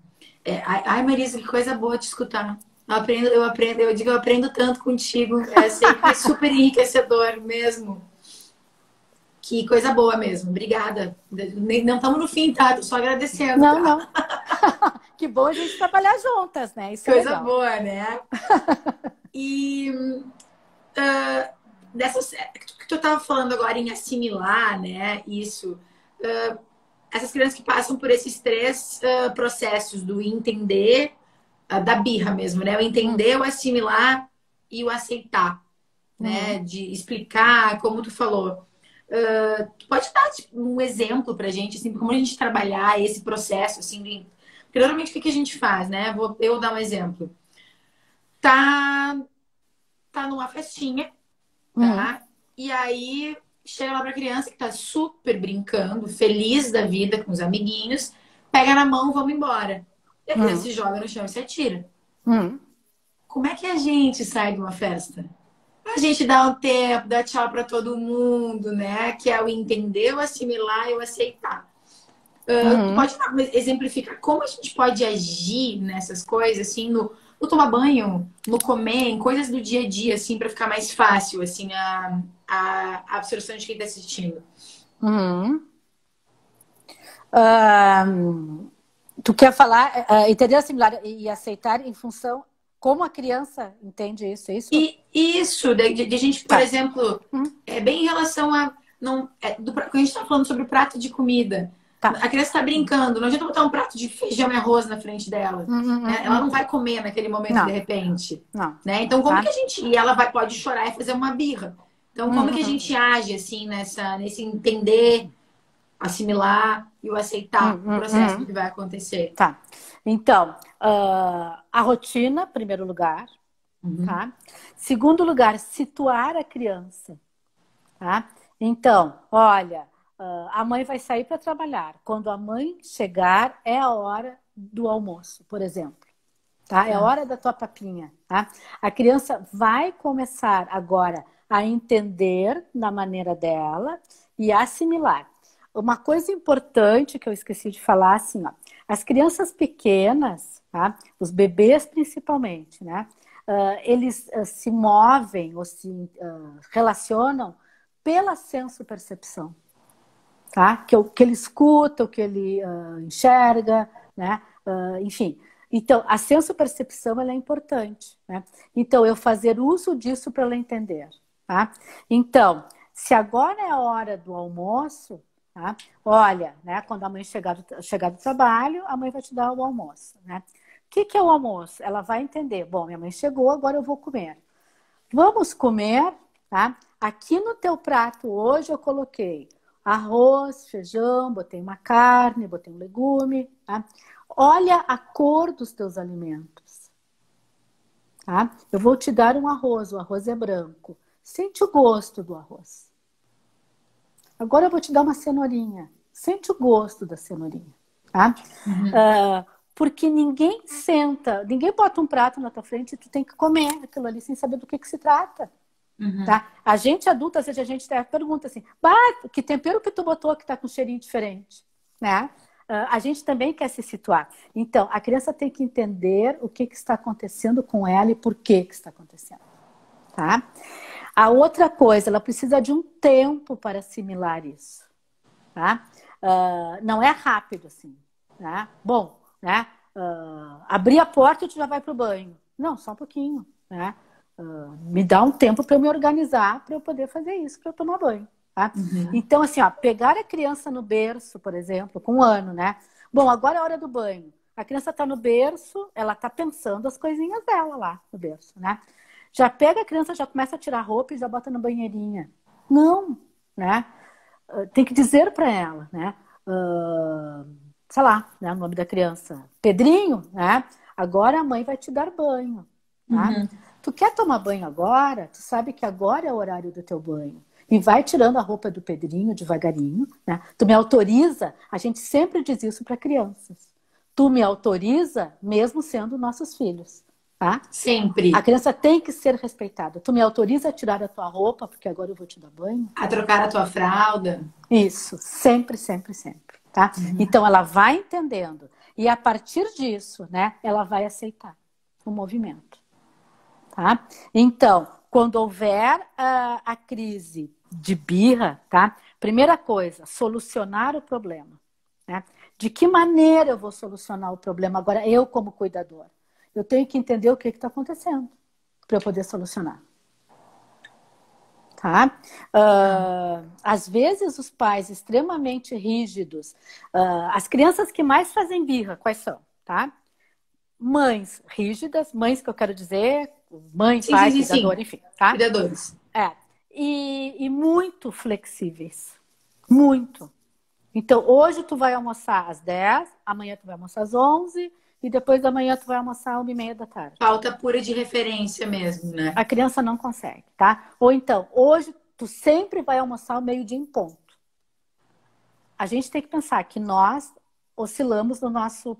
Ai, Marisa, que coisa boa te escutar. Eu digo, eu aprendo tanto contigo. É sempre super enriquecedor mesmo. Que coisa boa mesmo. Obrigada. Não estamos no fim, tá? Tô só agradecendo, Não, tá? não. Que bom a gente trabalhar juntas, né? Isso é Coisa legal. boa, né? E dessas que tu estava falando agora em assimilar, né? Isso. Essas crianças que passam por esses três processos do entender, da birra mesmo, né? O entender, o assimilar e o aceitar, né? Uhum. De explicar, como tu falou. Tu pode dar tipo, um exemplo pra gente, assim, como a gente trabalhar esse processo, assim, porque normalmente o que a gente faz, né? Eu dar um exemplo. Tá, tá numa festinha, Uhum. tá? E aí chega lá pra criança que tá super brincando, feliz da vida com os amiguinhos, pega na mão, vamos embora. E a criança Uhum. se joga no chão e se atira. Uhum. Como é que a gente sai de uma festa? A gente dá um tempo, dá tchau pra todo mundo, né? Que é o entender, o assimilar e o aceitar. Tu Uhum. pode exemplificar como a gente pode agir nessas coisas, assim, no tomar banho, no comer, em coisas do dia a dia, assim, para ficar mais fácil, assim, a absorção de quem está assistindo. Uhum. Ah, tu quer falar, entender, assimilar e aceitar em função como a criança entende isso, é isso? E isso, de a gente, por Tá. exemplo, Uhum. é bem em relação a. Não, quando a gente está falando sobre o prato de comida, Tá. a criança está brincando, não adianta botar um prato de feijão e arroz na frente dela. Né? Ela não vai comer naquele momento de Não, repente. não. Né? Então, como que a Tá? gente. E ela pode chorar e fazer uma birra. Então, como que a Uhum. gente age assim nesse entender, assimilar e o aceitar o processo do Uhum. que vai acontecer? Tá. Então, a rotina, primeiro lugar, Uhum. tá? Segundo lugar, situar a criança, tá? Então, olha, a mãe vai sair para trabalhar. Quando a mãe chegar, é a hora do almoço, por exemplo. Tá? É a Tá. hora da tua papinha. Tá? A criança vai começar agora a entender da maneira dela e assimilar. Uma coisa importante que eu esqueci de falar, assim, ó, as crianças pequenas, tá? Os bebês principalmente, né? Eles se movem ou se relacionam pela senso-percepção. tá? O que ele escuta, o que ele enxerga, né? Enfim. Então, a sensopercepção ela é importante, né? Então, eu fazer uso disso para ela entender, tá? Então, se agora é a hora do almoço, tá? Olha, né? Quando a mãe chegar do trabalho, a mãe vai te dar o almoço, né? O que é o almoço? Ela vai entender. Bom, minha mãe chegou, agora eu vou comer. Vamos comer, tá? Aqui no teu prato hoje eu coloquei arroz, feijão, botei uma carne, botei um legume, tá? Olha a cor dos teus alimentos, tá? Eu vou te dar um arroz, o arroz é branco. Sente o gosto do arroz. Agora eu vou te dar uma cenourinha. Sente o gosto da cenourinha, tá? Porque ninguém bota um prato na tua frente e tu tem que comer aquilo ali sem saber do que se trata. Tá? A gente adulta, às vezes a gente pergunta assim, que tempero que tu botou que tá com um cheirinho diferente, né? A gente também quer se situar. Então, a criança tem que entender o que está acontecendo com ela e por que está acontecendo. Tá? A outra coisa, ela precisa de um tempo para assimilar isso. Tá? Não é rápido assim. Tá? Bom, né? Abrir a porta e tu já vai para o banho. Não, só um pouquinho. Né? Me dá um tempo para eu me organizar para eu poder fazer isso, para eu tomar banho. Tá? Então, assim, pegar a criança no berço, por exemplo, com 1 ano, né? Bom, agora é a hora do banho. A criança está no berço, ela está pensando as coisinhas dela lá no berço, né? Já pega a criança, já começa a tirar a roupa e já bota na banheirinha. Não, né? Tem que dizer para ela, né? Sei lá, né? O nome da criança. Pedrinho, né? Agora a mãe vai te dar banho, tá? Tu quer tomar banho agora? Tu sabe que agora é o horário do teu banho. E vai tirando a roupa do Pedrinho devagarinho, né? Tu me autoriza? A gente sempre diz isso para crianças. Tu me autoriza, mesmo sendo nossos filhos, tá? Sempre. A criança tem que ser respeitada. Tu me autoriza a tirar a tua roupa, porque agora eu vou te dar banho? A trocar a tua fralda? Isso, sempre, sempre, sempre, tá? Então ela vai entendendo. E a partir disso, né, ela vai aceitar o movimento. Tá? Então, quando houver a crise de birra, tá? Primeira coisa, solucionar o problema. Né? De que maneira eu vou solucionar o problema agora, eu como cuidador? Eu tenho que entender o que está acontecendo para eu poder solucionar. Tá? Às vezes os pais extremamente rígidos, as crianças que mais fazem birra, quais são? Tá? Mães rígidas, mães que eu quero dizer, mãe, pai, cuidador, enfim, tá? Cuidadores. E muito flexíveis. Muito. Então, hoje tu vai almoçar às 10, amanhã tu vai almoçar às 11 e depois da manhã tu vai almoçar às 1h30 da tarde. Falta pura de referência mesmo, né? A criança não consegue, tá? Ou então, hoje tu sempre vai almoçar ao meio-dia em ponto. A gente tem que pensar que nós oscilamos no nosso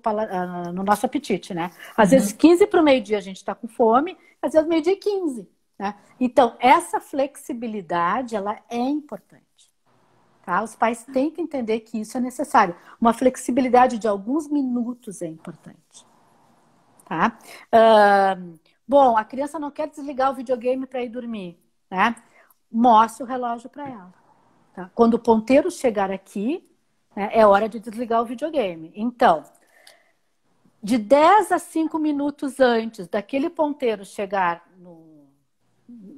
apetite, né? Às vezes 15 para o meio-dia a gente está com fome, às vezes meio-dia e 15. Né? Então, essa flexibilidade, ela é importante. Tá? Os pais têm que entender que isso é necessário. Uma flexibilidade de alguns minutos é importante. Tá? Bom, a criança não quer desligar o videogame para ir dormir. Né? Mostre o relógio para ela. Tá? Quando o ponteiro chegar aqui, é hora de desligar o videogame. Então, de 10 a 5 minutos antes daquele ponteiro chegar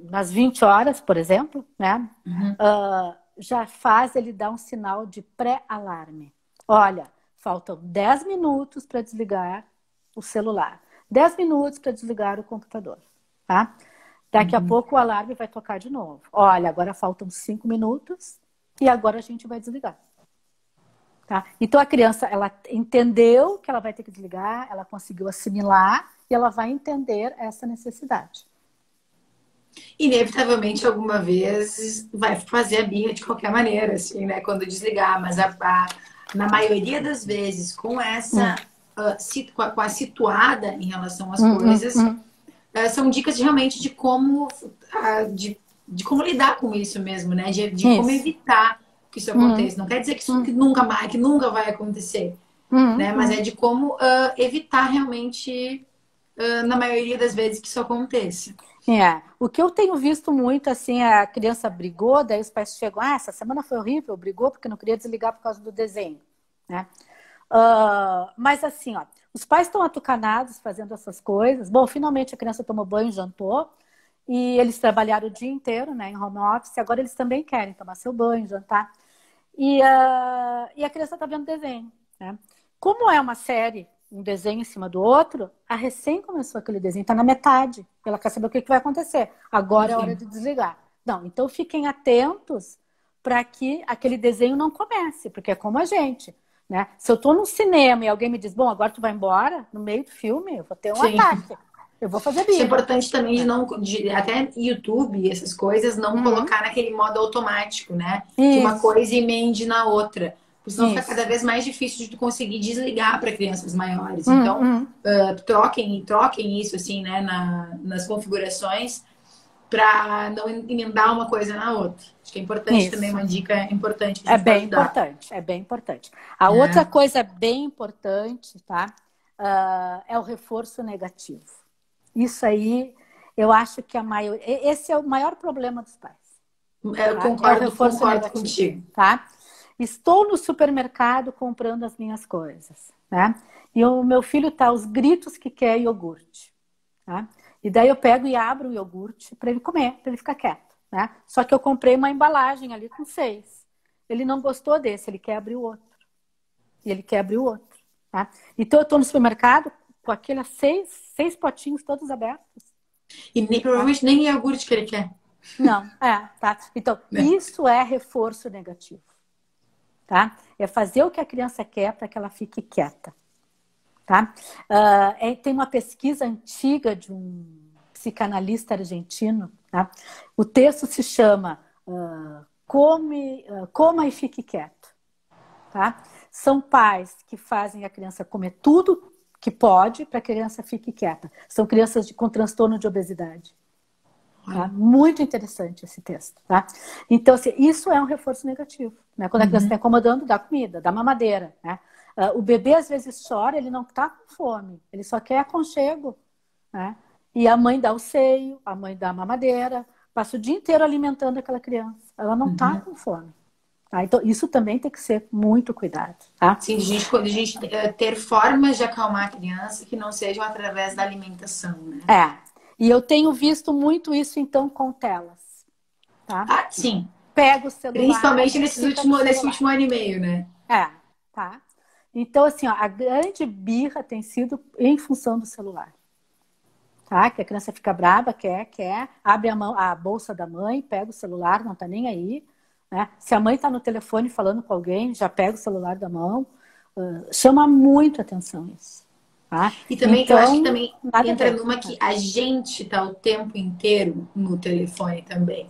nas 20 horas, por exemplo, né? Já faz ele dar um sinal de pré-alarme. Olha, faltam 10 minutos para desligar o celular. 10 minutos para desligar o computador. Tá? Daqui a pouco o alarme vai tocar de novo. Olha, agora faltam 5 minutos e agora a gente vai desligar. Tá? Então a criança, ela entendeu que ela vai ter que desligar, ela conseguiu assimilar e ela vai entender essa necessidade. Inevitavelmente, alguma vez, vai fazer a birra de qualquer maneira, assim, né? Quando desligar, mas na maioria das vezes, com essa com a situada em relação às coisas, são dicas realmente de como de como lidar com isso mesmo, né? De como evitar que isso aconteça. Não quer dizer que isso que nunca vai acontecer, né? Mas é de como evitar realmente, na maioria das vezes, que isso aconteça. O que eu tenho visto muito, assim, a criança brigou, daí os pais chegam, essa semana foi horrível, brigou porque não queria desligar por causa do desenho, né? Mas assim, ó, os pais estão atucanados fazendo essas coisas. Bom, finalmente a criança tomou banho, jantou, e eles trabalharam o dia inteiro, né, em home office, agora eles também querem tomar seu banho, jantar. E a criança está vendo desenho, né? Como é uma série, um desenho em cima do outro, a recém começou aquele desenho, está na metade. Ela quer saber o que vai acontecer. Agora é hora de desligar. Não, então fiquem atentos para que aquele desenho não comece, porque é como a gente, né? Se eu estou no cinema e alguém me diz, bom, agora tu vai embora, no meio do filme, eu vou ter um ataque. Eu vou fazer birra. Isso é importante também até YouTube, essas coisas, não colocar naquele modo automático, né? Que uma coisa emende na outra. Porque senão fica cada vez mais difícil de tu conseguir desligar para crianças maiores. Então, troquem isso, assim, né, nas configurações para não emendar uma coisa na outra. Acho que é importante também, uma dica importante. É bem importante, é bem importante. A outra coisa bem importante, tá? É o reforço negativo. Isso aí, eu acho que esse é o maior problema dos pais. Eu concordo contigo. Tá? Estou no supermercado comprando as minhas coisas, né? E o meu filho tá aos gritos que quer iogurte, tá? E daí eu pego e abro o iogurte para ele comer, para ele ficar quieto, né? Só que eu comprei uma embalagem ali com 6. Ele não gostou desse, ele quer abrir o outro. E ele quer abrir o outro, tá? Então eu estou no supermercado com aqueles 6 potinhos todos abertos. E provavelmente nem iogurte que ele quer. Não, tá. Então, isso é reforço negativo. Tá? É fazer o que a criança quer para que ela fique quieta. Tá? Tem uma pesquisa antiga de um psicanalista argentino. Tá? O texto se chama Coma e Fique Quieto. Tá? São pais que fazem a criança comer tudo que pode para que a criança fique quieta. São crianças com transtorno de obesidade. Tá? Muito interessante esse texto. Tá? Então, assim, isso é um reforço negativo. Né? Quando a criança está incomodando, dá comida, dá mamadeira. Né? O bebê às vezes chora, ele não está com fome, ele só quer aconchego. Né? E a mãe dá o seio, a mãe dá a mamadeira, passa o dia inteiro alimentando aquela criança. Ela não está com fome. Tá? Então, isso também tem que ser muito cuidado. Tá? Sim, a gente ter formas de acalmar a criança que não sejam através da alimentação. Né? E eu tenho visto muito isso, então, com telas. Tá? Sim. Pega o celular. Principalmente nesse último ano e meio, né? Tá. Então, assim, ó, a grande birra tem sido em função do celular. Tá? Que a criança fica brava, quer, abre a bolsa da mãe, pega o celular, não tá nem aí. Né? Se a mãe tá no telefone falando com alguém, já pega o celular da mão. Chama muito atenção isso. Tá? E também, então, eu acho que também entra numa que a gente tá o tempo inteiro no telefone também.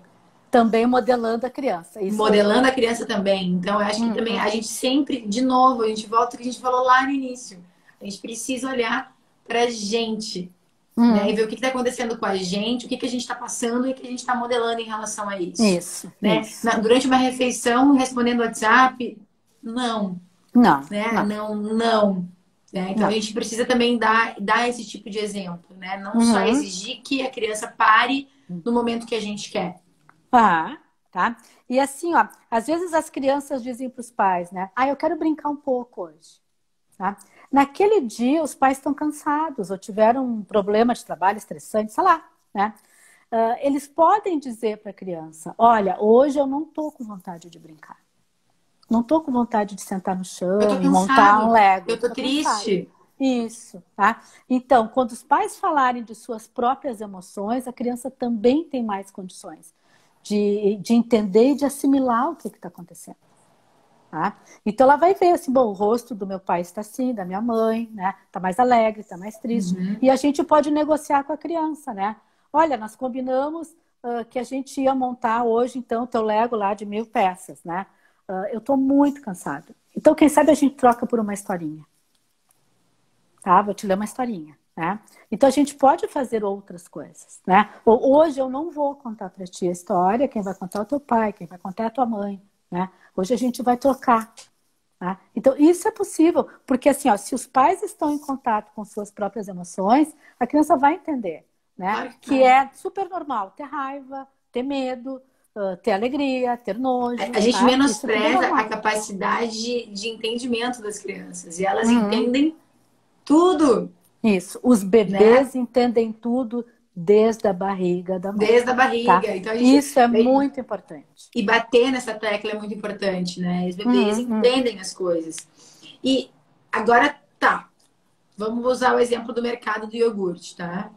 Também modelando a criança. Modelando a criança também. Então, eu acho que também a gente sempre, de novo, a gente volta ao que a gente falou lá no início. A gente precisa olhar pra gente. Né? E ver o que está acontecendo com a gente, o que a gente está passando e o que a gente está modelando em relação a isso. Né? Durante uma refeição, respondendo o WhatsApp, não. Né? Não. Né? Então, a gente precisa também dar esse tipo de exemplo. Né? Não só exigir que a criança pare no momento que a gente quer. Tá. E assim, ó, às vezes as crianças dizem para os pais, né? Eu quero brincar um pouco hoje. Tá? Naquele dia, os pais estão cansados ou tiveram um problema de trabalho estressante, sei lá, né? Eles podem dizer para a criança, olha, hoje eu não estou com vontade de brincar. Não estou com vontade de sentar no chão e montar um Lego. Eu estou triste. Isso, tá? Então, quando os pais falarem de suas próprias emoções, a criança também tem mais condições de entender e de assimilar o que está acontecendo. Tá? Então ela vai ver assim, bom, o rosto do meu pai está assim, da minha mãe, né? Está mais alegre, está mais triste. E a gente pode negociar com a criança, né? Olha, nós combinamos que a gente ia montar hoje, então, o teu Lego lá de 1000 peças, né? Eu estou muito cansada. Então, quem sabe a gente troca por uma historinha. Tá? Vou te ler uma historinha. Né? Então a gente pode fazer outras coisas, né? Hoje eu não vou contar para ti a história, quem vai contar é o teu pai, quem vai contar é a tua mãe, né? Hoje a gente vai trocar. Tá? Então isso é possível, porque assim, ó, se os pais estão em contato com suas próprias emoções, a criança vai entender. né? Claro que Que faz. é super normal ter raiva, ter medo, ter alegria, ter nojo, A gente tá? Isso tudo é menospreza a normal. capacidade de entendimento das crianças. E elas Uhum. entendem tudo, Isso. Os né? bebês entendem tudo desde a barriga da mãe, Desde a tá? barriga. Então a gente. Isso é muito importante. E bater nessa tecla é muito importante, né? Os bebês Uhum, uhum. entendem as coisas. E agora tá. Vamos usar o exemplo do mercado do iogurte, tá?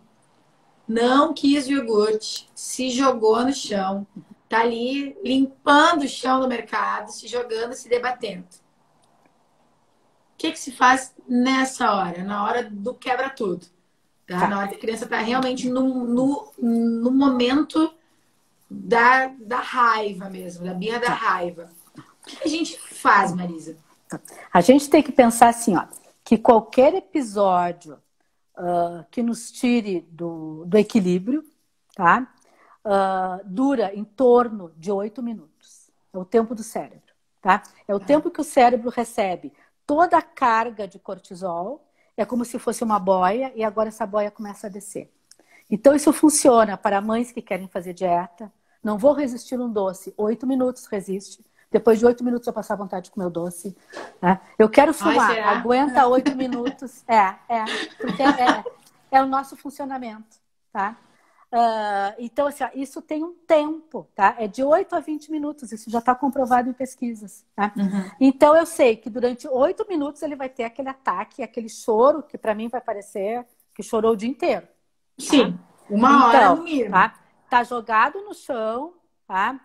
Não quis o iogurte, se jogou no chão, tá ali limpando o chão do mercado, se jogando, se debatendo. O que que se faz nessa hora? Na hora do quebra-tudo, tá? Tá. Na hora que a criança tá realmente no momento da raiva mesmo, da birra da Tá. raiva. O que a gente faz, Marisa? A gente tem que pensar assim, ó, que qualquer episódio que nos tire do equilíbrio, tá? Dura em torno de 8 minutos. É o tempo do cérebro, tá? É o tempo que o cérebro recebe toda a carga de cortisol, é como se fosse uma boia, e agora essa boia começa a descer. Então, isso funciona para mães que querem fazer dieta. Não vou resistir um doce. 8 minutos resiste. Depois de 8 minutos eu passar vontade de comer o doce. Né? Eu quero Ai, fumar. será? Aguenta 8 minutos. Porque é o nosso funcionamento. Tá? Então, assim, ó, isso tem um tempo. Tá? É de 8 a 20 minutos. Isso já está comprovado em pesquisas. Tá? Uhum. Então, eu sei que durante 8 minutos ele vai ter aquele ataque, aquele choro, que para mim vai parecer que chorou o dia inteiro. Tá? Sim, uma hora no Então, mínimo. tá jogado no chão, tá?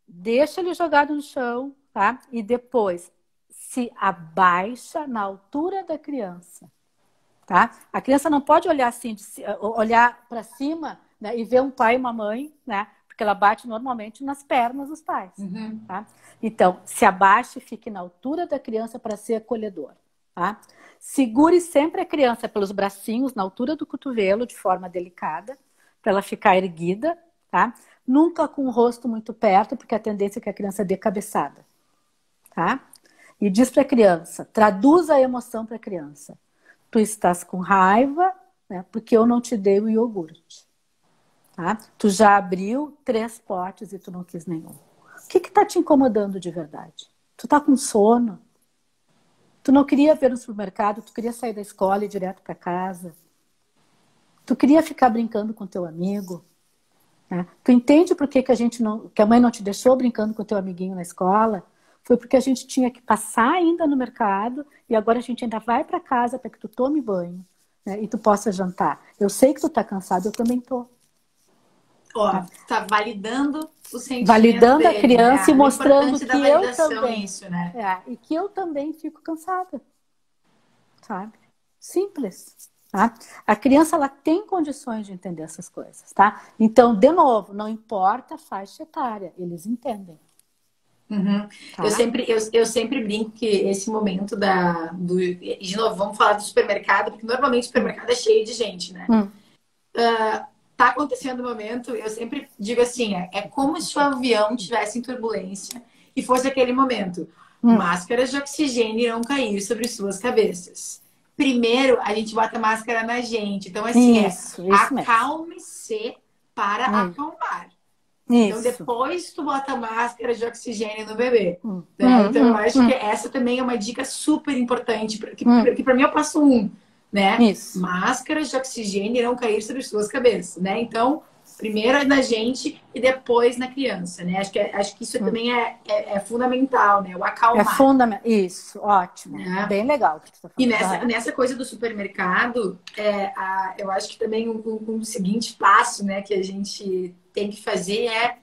Deixa ele jogado no chão, tá? E depois se abaixa na altura da criança, tá? A criança não pode olhar assim, olhar para cima, né, e ver um pai e uma mãe, né? Porque ela bate normalmente nas pernas dos pais, Uhum. tá? Então, se abaixe e fique na altura da criança para ser acolhedor, tá? Segure sempre a criança pelos bracinhos na altura do cotovelo, de forma delicada, para ela ficar erguida, tá? Nunca com o rosto muito perto, porque a tendência é que a criança dê cabeçada, tá? E diz para a criança, traduz a emoção para a criança. Tu estás com raiva, né, porque eu não te dei o iogurte, tá? Tu já abriu 3 potes e tu não quis nenhum. O que está te incomodando de verdade? Tu tá com sono? Tu não queria ver no supermercado, tu queria sair da escola e ir direto para casa. Tu queria ficar brincando com teu amigo. Né? Tu entende por que que a mãe não te deixou brincando com teu amiguinho na escola? Foi porque a gente tinha que passar ainda no mercado e agora a gente ainda vai para casa para que tu tome banho, né? E tu possa jantar. Eu sei que tu tá cansado, eu também tô. Ó, Né? tá validando o sentimento Validando a dele, né? criança e A mostrando importância da que eu validação também, nisso, né? e que eu também fico cansada. Sabe? Simples. Tá? A criança ela tem condições de entender essas coisas, tá? Então, de novo, não importa a faixa etária, eles entendem, Uhum. tá? Eu sempre brinco que esse momento de novo, vamos falar do supermercado, porque normalmente o supermercado é cheio de gente, né? Hum, Tá acontecendo o momento, eu sempre digo assim, é como se o avião tivesse em turbulência e fosse aquele momento. hum. Máscaras de oxigênio irão cair sobre suas cabeças. Primeiro, a gente bota máscara na gente. Então, assim, Isso mesmo. acalme-se para Hum, acalmar. Então, isso. depois tu bota máscara de oxigênio no bebê. Hum, Né? Então, eu acho que hum, essa também é uma dica super importante, hum. que para mim eu passo né? Isso. Máscaras de oxigênio irão cair sobre suas cabeças, né? Então, primeiro é na gente e depois na criança, né? Acho que isso Hum. também é fundamental, né? O É acalmar. fundamental. Isso, ótimo. Né? Bem legal o que tu está E falando. nessa coisa do supermercado, eu acho que também um seguinte passo, né, que a gente tem que fazer é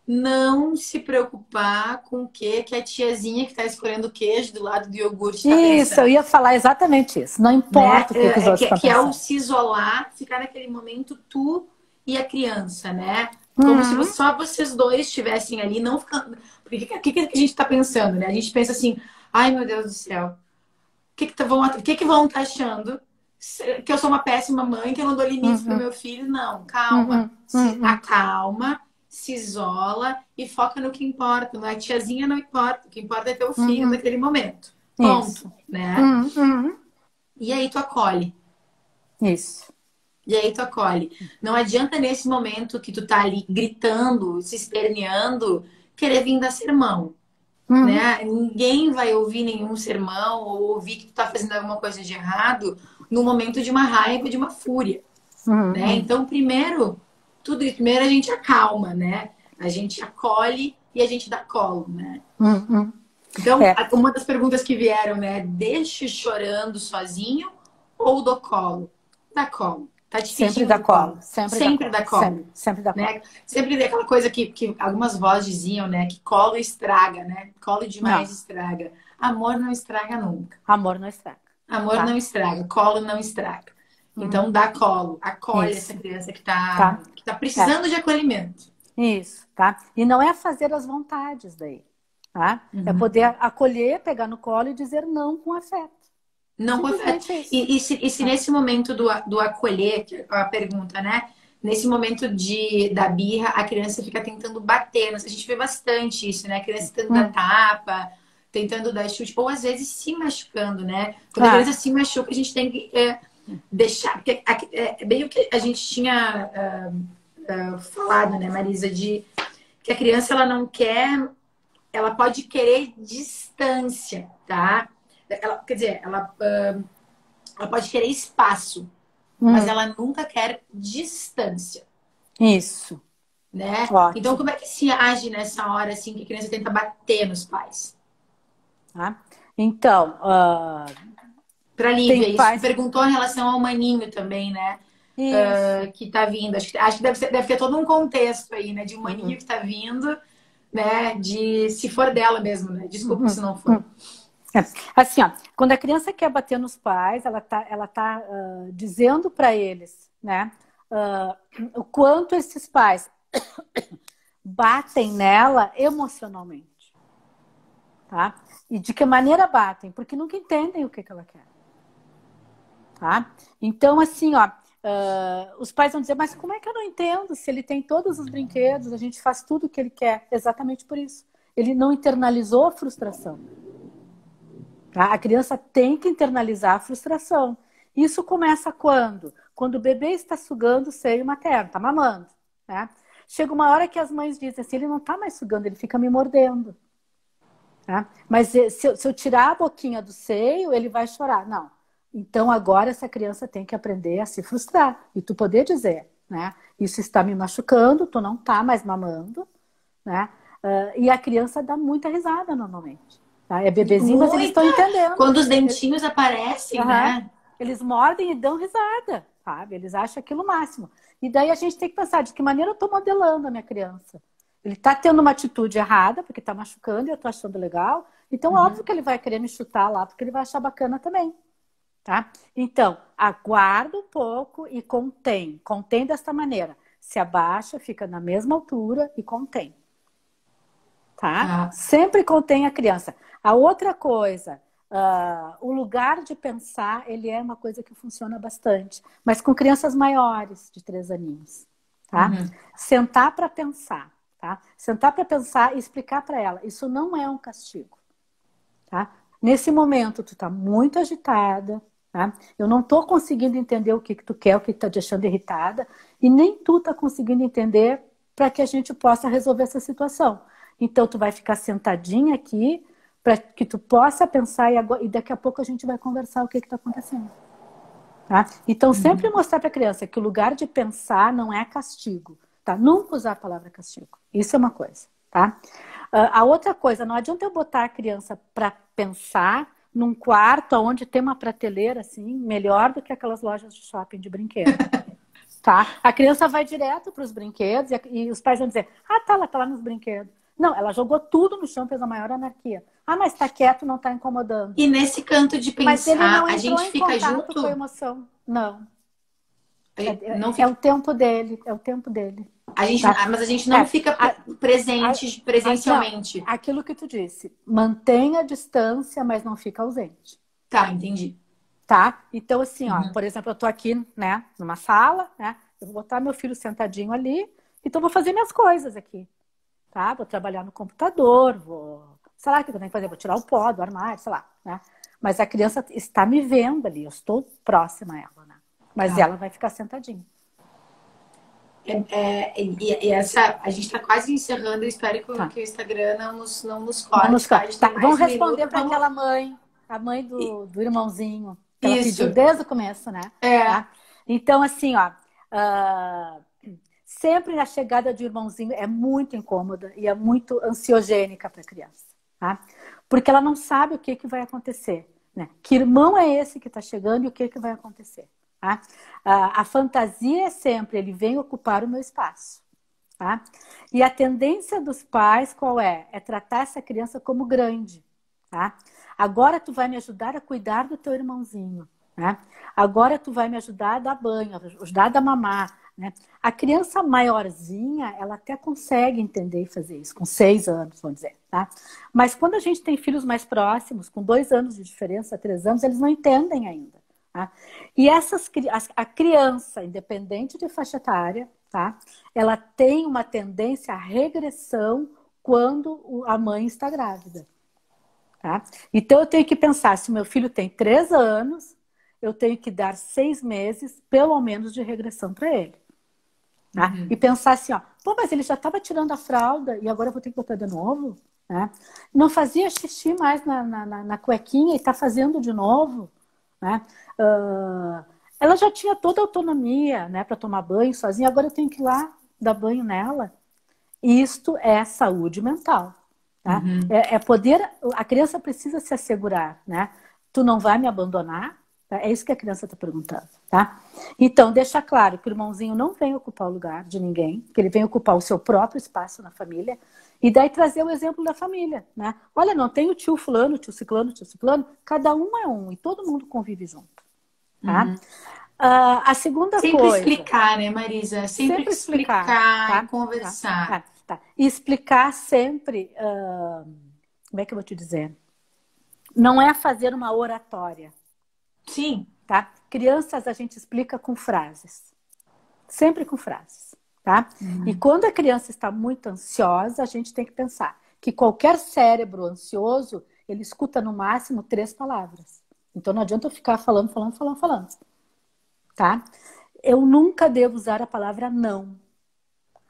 não se preocupar com o que a tiazinha que está escolhendo o queijo do lado do iogurte está Isso, eu pensando. ia falar exatamente isso. Não Né? importa o que os outros estão Que é o pensando. se isolar, ficar naquele momento tu e a criança, né? Como se Hum, só vocês dois estivessem ali, não ficando. Porque o que a gente está pensando, né? A gente pensa assim, ai meu Deus do céu, o que vão estar achando? Que eu sou uma péssima mãe, que eu não dou limites para o hum, meu filho? Não, hum, calma. hum, Se hum, hum, acalma, se isola e foca no que importa. Não é tiazinha, não importa. O que importa é teu hum, filho naquele momento. Isso. Ponto, né? Hum. E aí tu acolhe. Isso. E aí tu acolhe. Não adianta nesse momento que tu tá ali gritando, se esperneando, querer vir dar sermão, Uhum, né? Ninguém vai ouvir nenhum sermão ou ouvir que tu tá fazendo alguma coisa de errado no momento de uma raiva, de uma fúria, né? uhum, Então, primeiro a gente acalma, né? A gente acolhe e a gente dá colo, né? uhum. Então, É, uma das perguntas que vieram, né? Deixe chorando sozinho ou dou colo? Dá colo. Tá te sempre pedindo dá colo. colo, sempre dá Sempre colo, dá colo, sempre, sempre dá colo. né? Sempre aquela coisa que algumas vozes diziam, né? Que colo estraga, né? Colo demais Não, estraga. Amor não estraga nunca. amor não estraga, Amor não tá? estraga. Colo não estraga. Então, Uhum, dá colo. Acolhe essa isso, criança tá? que tá É, precisando de acolhimento. isso, tá? E não é fazer as vontades daí, tá? É Uhum. poder acolher, pegar no colo e dizer não com afeto. Não confere. Simplesmente isso. E se Tá? nesse momento do acolher, que é a pergunta, né? Nesse momento da birra, a criança fica tentando bater. A gente vê bastante isso, né? A criança tentando dar Hum, tapa, tentando dar chute, ou às vezes se machucando, né? Quando a criança ah, se machuca, a gente tem que deixar. Porque é bem o que a gente tinha falado, né, Marisa, de que a criança ela não quer, ela pode querer distância, tá? Quer dizer, ela pode querer espaço, mas hum, ela nunca quer distância, isso, né? Então, ótimo. como é que se age nessa hora, assim, que a criança tenta bater nos pais? Tá? Então, Para tem Lívia, isso. Tu pais. perguntou em relação ao maninho também, né? Isso. Que tá vindo. Acho que deve ter todo um contexto aí, né? De um maninho Uhum, que tá vindo, né? De se for dela mesmo, né? Desculpa se uhum, não for. uhum. É. Assim, ó, quando a criança quer bater nos pais, ela tá dizendo para eles, né, o quanto esses pais batem nela emocionalmente, tá? E de que maneira batem? Porque nunca entendem o que ela quer, tá? Então, assim, ó, os pais vão dizer, mas como é que eu não entendo se ele tem todos os brinquedos, a gente faz tudo o que ele quer? Exatamente por isso. Ele não internalizou a frustração. Tá? A criança tem que internalizar a frustração. Isso começa quando? Quando o bebê está sugando o seio materno, está mamando. Né? Chega uma hora que as mães dizem assim, ele não está mais sugando, ele fica me mordendo. Tá? Mas se eu tirar a boquinha do seio, ele vai chorar. Não. Então agora essa criança tem que aprender a se frustrar. E tu poder dizer, né? Isso está me machucando, tu não está mais mamando. Né? E a criança dá muita risada normalmente. Tá? É bebezinho, mas eles Muita! estão entendendo. Quando os dentinhos aparecem, Uhum. né? Eles mordem e dão risada, sabe? Eles acham aquilo o máximo. E daí a gente tem que pensar de que maneira eu estou modelando a minha criança. Ele está tendo uma atitude errada, porque está machucando e eu estou achando legal. Então, óbvio Uhum. que ele vai querer me chutar lá, porque ele vai achar bacana também. Tá? Então, aguarda um pouco e contém. Contém desta maneira. Se abaixa, fica na mesma altura e contém. Tá? Tá. Sempre contém a criança. A outra coisa, o lugar de pensar, ele é uma coisa que funciona bastante, mas com crianças maiores, de 3 aninhos. Tá? Uhum. Sentar para pensar. Tá? Sentar para pensar e explicar para ela. Isso não é um castigo. Tá? Nesse momento, tu está muito agitada. Tá? Eu não estou conseguindo entender o que tu quer, o que está te deixando irritada, e nem tu está conseguindo entender para que a gente possa resolver essa situação. Então, tu vai ficar sentadinha aqui para que tu possa pensar e daqui a pouco a gente vai conversar o que está acontecendo. Tá? Então, sempre Uhum. mostrar para a criança que o lugar de pensar não é castigo. Tá? Nunca usar a palavra castigo. Isso é uma coisa. Tá? A outra coisa, não adianta eu botar a criança para pensar num quarto onde tem uma prateleira assim, melhor do que aquelas lojas de shopping de brinquedo. Tá? A criança vai direto para os brinquedos e os pais vão dizer: ah, tá, ela tá lá nos brinquedos. Não, ela jogou tudo no chão, fez a maior anarquia. Ah, mas tá quieto, não tá incomodando. E nesse canto de Mas ele pensar, não a entrou gente em fica contato com a junto, emoção. Não. não É fica, o tempo dele, é o tempo dele. Tá? mas a gente É, não fica a- não, presencialmente. aquilo que tu disse, mantenha a distância, mas não fica ausente. Tá, entendi. Tá? Então, assim, ó, Uhum. por exemplo, eu tô aqui, né, numa sala, né? Eu vou botar meu filho sentadinho ali, então vou fazer minhas coisas aqui, tá? Vou trabalhar no computador, sei lá o que eu tenho que fazer, vou tirar o pó do armário, sei lá, né? Mas a criança está me vendo ali, eu estou próxima a ela, né? mas Tá. ela vai ficar sentadinha. A gente está quase encerrando. Eu espero Tá. que o Instagram não nos Vamos, corte, tá? A gente tem mais vamos de um minuto. responder para aquela mãe, a mãe do irmãozinho, que ela pediu Isso. desde o começo, né? É. Tá? Então, assim, ó, ah, sempre a chegada de um irmãozinho é muito incômoda e é muito ansiogênica para a criança, tá? Porque ela não sabe o que, que vai acontecer, né? Que irmão é esse que está chegando e o que, que vai acontecer, tá? A fantasia é sempre, ele vem ocupar o meu espaço. Tá? E a tendência dos pais qual é? É tratar essa criança como grande. Tá? Agora tu vai me ajudar a cuidar do teu irmãozinho. Né? Agora tu vai me ajudar a dar banho, a ajudar a dar mamar. Né? A criança maiorzinha, ela até consegue entender e fazer isso, com 6 anos, vamos dizer. Tá? Mas quando a gente tem filhos mais próximos, com 2 anos de diferença, 3 anos, eles não entendem ainda. Tá? E a criança, independente de faixa etária, tá? Ela tem uma tendência à regressão quando a mãe está grávida. Tá? Então eu tenho que pensar, se o meu filho tem 3 anos, eu tenho que dar 6 meses, pelo menos, de regressão para ele. Tá? Uhum. E pensar assim, ó, pô, mas ele já estava tirando a fralda e agora eu vou ter que botar de novo? Né? Não fazia xixi mais na cuequinha e está fazendo de novo? Né? Ela já tinha toda a autonomia, né, para tomar banho sozinha, agora eu tenho que ir lá dar banho nela. Isto é saúde mental. Tá? Uhum. É poder. A criança precisa se assegurar, né? Tu não vai me abandonar? Tá? É isso que a criança está perguntando. Tá? Então, deixa claro que o irmãozinho não vem ocupar o lugar de ninguém, que ele vem ocupar o seu próprio espaço na família, e daí trazer o exemplo da família. Né? Olha, não tem o tio fulano, tio ciclano, cada um é um, e todo mundo convive junto. Tá? Uhum. A segunda Sempre coisa... explicar, né, Marisa? Sempre explicar, explicar tá? e conversar. Tá. E explicar sempre... como é que eu vou te dizer? Não é fazer uma oratória. Sim. Tá? Crianças a gente explica com frases. Sempre com frases. Tá? Uhum. E quando a criança está muito ansiosa, a gente tem que pensar que qualquer cérebro ansioso, ele escuta no máximo 3 palavras. Então não adianta eu ficar falando. Tá? Eu nunca devo usar a palavra não.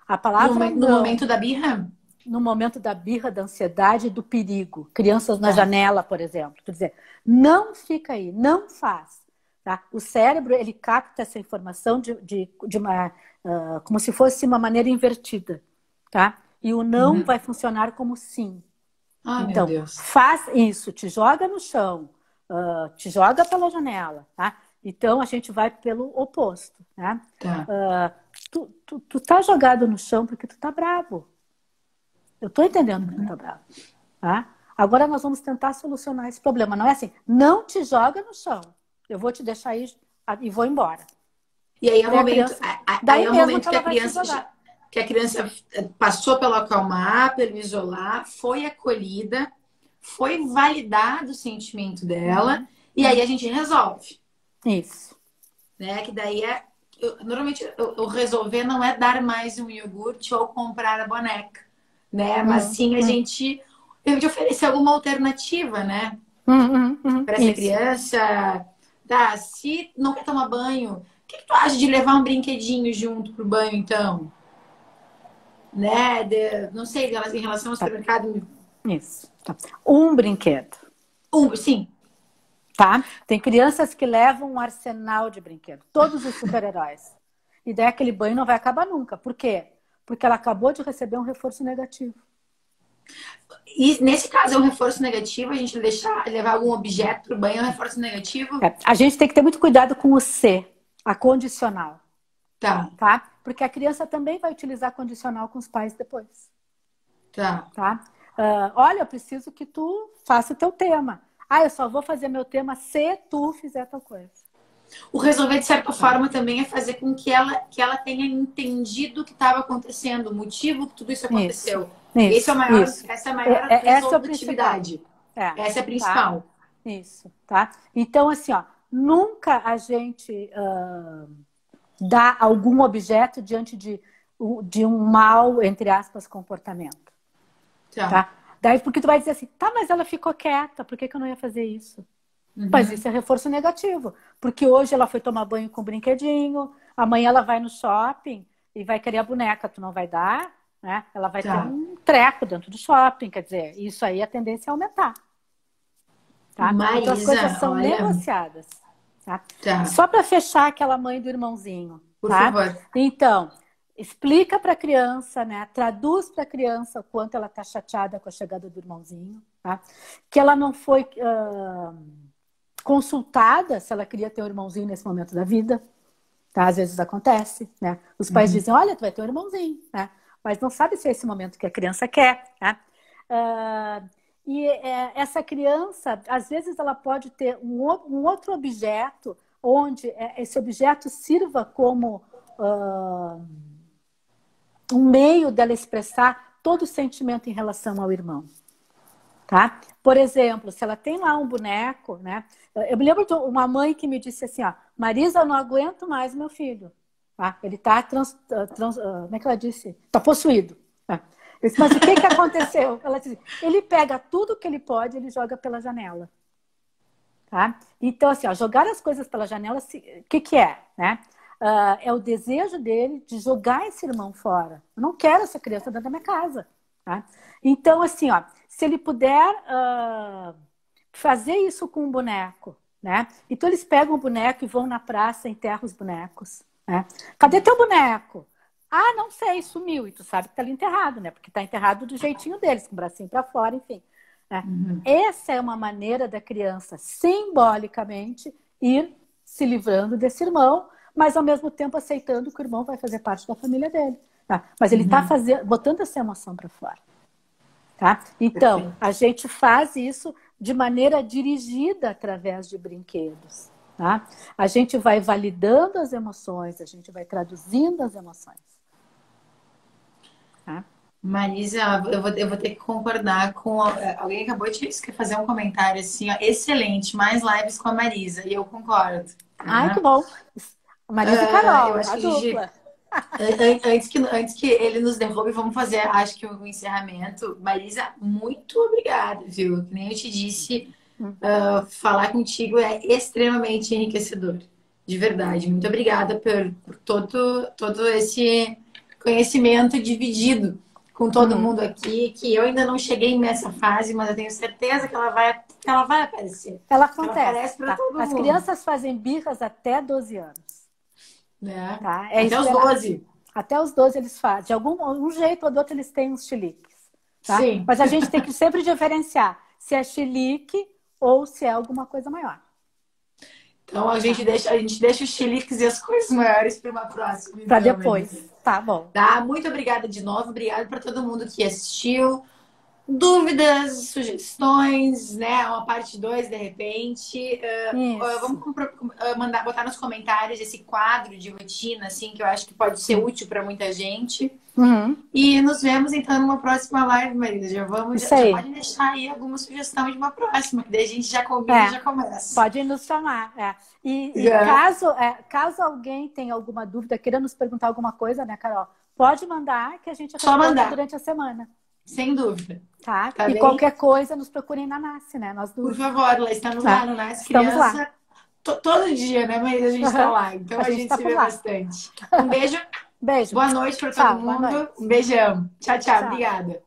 A palavra No não... momento da birra? No momento da birra, da ansiedade e do perigo. Crianças na janela, por exemplo. Quer dizer, não fica aí, não faz. Tá? O cérebro, ele capta essa informação de uma... como se fosse uma maneira invertida. Tá? E o não vai funcionar como sim. Ai, então, meu Deus. faz isso, te joga no chão, te joga pela janela, tá? Então, a gente vai pelo oposto, né? Tá. Tu tá jogado no chão porque tu tá bravo. Eu tô entendendo que tu tá bravo, tá? Agora nós vamos tentar solucionar esse problema. Não é assim, não te joga no chão. Eu vou te deixar aí e vou embora. E aí é o momento, daí é o mesmo momento que a criança passou pelo acalmar, pelo isolar, foi acolhida, foi validado o sentimento dela, e aí a gente resolve. Isso. Né? Que daí normalmente o resolver não é dar mais um iogurte ou comprar a boneca, né? Mas sim a gente oferecer alguma alternativa, né? Para essa criança. Tá, se não quer tomar banho, o que tu acha de levar um brinquedinho junto pro banho, então? Né? Não sei, em relação ao supermercado. Isso. Tá. Um brinquedo. Sim. Tá? Tem crianças que levam um arsenal de brinquedos, todos os super-heróis. E daí aquele banho não vai acabar nunca. Por quê? Porque ela acabou de receber um reforço negativo. E nesse caso é um reforço negativo, a gente levar algum objeto para o banho é um reforço negativo? A gente tem que ter muito cuidado com o C, a condicional. Tá. Porque a criança também vai utilizar condicional com os pais depois. Tá. Olha, eu preciso que tu faça o teu tema. Eu só vou fazer meu tema se tu fizer tal coisa. O resolver, de certa forma, também é fazer com que ela tenha entendido o que estava acontecendo, o motivo que tudo isso aconteceu. Essa é a maior resolutividade. Essa é a principal. Tá? Isso, tá? Então, assim, ó, nunca a gente dá algum objeto diante de um mau, entre aspas, comportamento. Tá? Daí, porque tu vai dizer assim, tá, mas ela ficou quieta, por que eu não ia fazer isso? Mas isso é reforço negativo. Porque hoje ela foi tomar banho com um brinquedinho, amanhã ela vai no shopping e vai querer a boneca, tu não vai dar, né? Ela vai ter um treco dentro do shopping, quer dizer, isso aí a tendência é aumentar. Tá? Então as coisas são negociadas. Tá? Só para fechar aquela mãe do irmãozinho. Por tá? favor. Então, explica para a criança, né? Traduz para a criança o quanto ela está chateada com a chegada do irmãozinho. Tá? Que ela não foi consultada se ela queria ter um irmãozinho nesse momento da vida. Tá? Às vezes acontece. Né? Os pais dizem, olha, tu vai ter um irmãozinho. Né? Mas não sabe se é esse momento que a criança quer. Tá? E essa criança, às vezes, ela pode ter um outro objeto onde esse objeto sirva como um meio dela expressar todo o sentimento em relação ao irmão. Tá? Por exemplo, se ela tem lá um boneco, né? Eu me lembro de uma mãe que me disse assim, ó, Marisa, eu não aguento mais meu filho. Tá? Ele está, como é que ela disse? Está possuído. Tá? Eu disse, mas o que aconteceu? Ela disse, ele pega tudo que ele pode e ele joga pela janela. Tá? Então, assim, ó, jogar as coisas pela janela, o que é? Né? É o desejo dele de jogar esse irmão fora. Eu não quero essa criança dentro da minha casa. Tá? Então, assim, ó, se ele puder fazer isso com um boneco, né? Então eles pegam o boneco e vão na praça e enterram os bonecos. Né? Cadê teu boneco? Ah, não sei, sumiu. E tu sabe que tá ali enterrado, né? Porque tá enterrado do jeitinho deles, com o bracinho para fora, enfim. Né? Essa é uma maneira da criança, simbolicamente, ir se livrando desse irmão, mas ao mesmo tempo aceitando que o irmão vai fazer parte da família dele. Tá? Mas ele está botando essa emoção para fora. Tá? Então, a gente faz isso de maneira dirigida através de brinquedos. Tá? A gente vai validando as emoções, a gente vai traduzindo as emoções. Tá? Marisa, eu vou ter que concordar com alguém que acabou de fazer um comentário assim, ó, excelente, mais lives com a Marisa, e eu concordo. Tá? Ai, que bom. Marisa e Carol, eu acho a dupla. Antes que ele nos derrube, vamos fazer, acho que o encerramento. Marisa, muito obrigada, viu? Que nem eu te disse, falar contigo é extremamente enriquecedor. De verdade. Muito obrigada por todo esse conhecimento dividido com todo mundo aqui, que eu ainda não cheguei nessa fase, mas eu tenho certeza que ela vai aparecer. Ela acontece. Ela aparece para todo mundo. As crianças fazem birras até 12 anos. Tá? Até os 12. Até os 12 eles fazem. De algum jeito ou do outro eles têm uns chiliques. Tá? Sim. Mas a gente tem que sempre diferenciar se é chilique ou se é alguma coisa maior. Então a gente deixa os chiliques e as coisas maiores para uma próxima. Para depois. Mesmo. Tá bom. Tá? Muito obrigada de novo. Obrigada para todo mundo que assistiu. Dúvidas, sugestões, né? Uma parte 2 de repente. Vamos botar nos comentários esse quadro de rotina, assim, que eu acho que pode ser útil para muita gente. E nos vemos então numa próxima live, Marisa. Já pode deixar aí alguma sugestão de uma próxima, que daí a gente já combina e já começa. Pode nos chamar. E caso alguém tenha alguma dúvida, queira nos perguntar alguma coisa, né, Carol? Pode mandar que a gente responde durante a semana. Sem dúvida. Tá e bem? Qualquer coisa, nos procurem na NASCE, né? Nós duas. Por favor, lá estamos lá no NASCE Criança. Lá. Todo dia, né? Mas a gente está lá. Então a gente se vê bastante. Um beijo. Beijo. Boa noite para todo mundo. Um beijão. Tchau. Obrigada.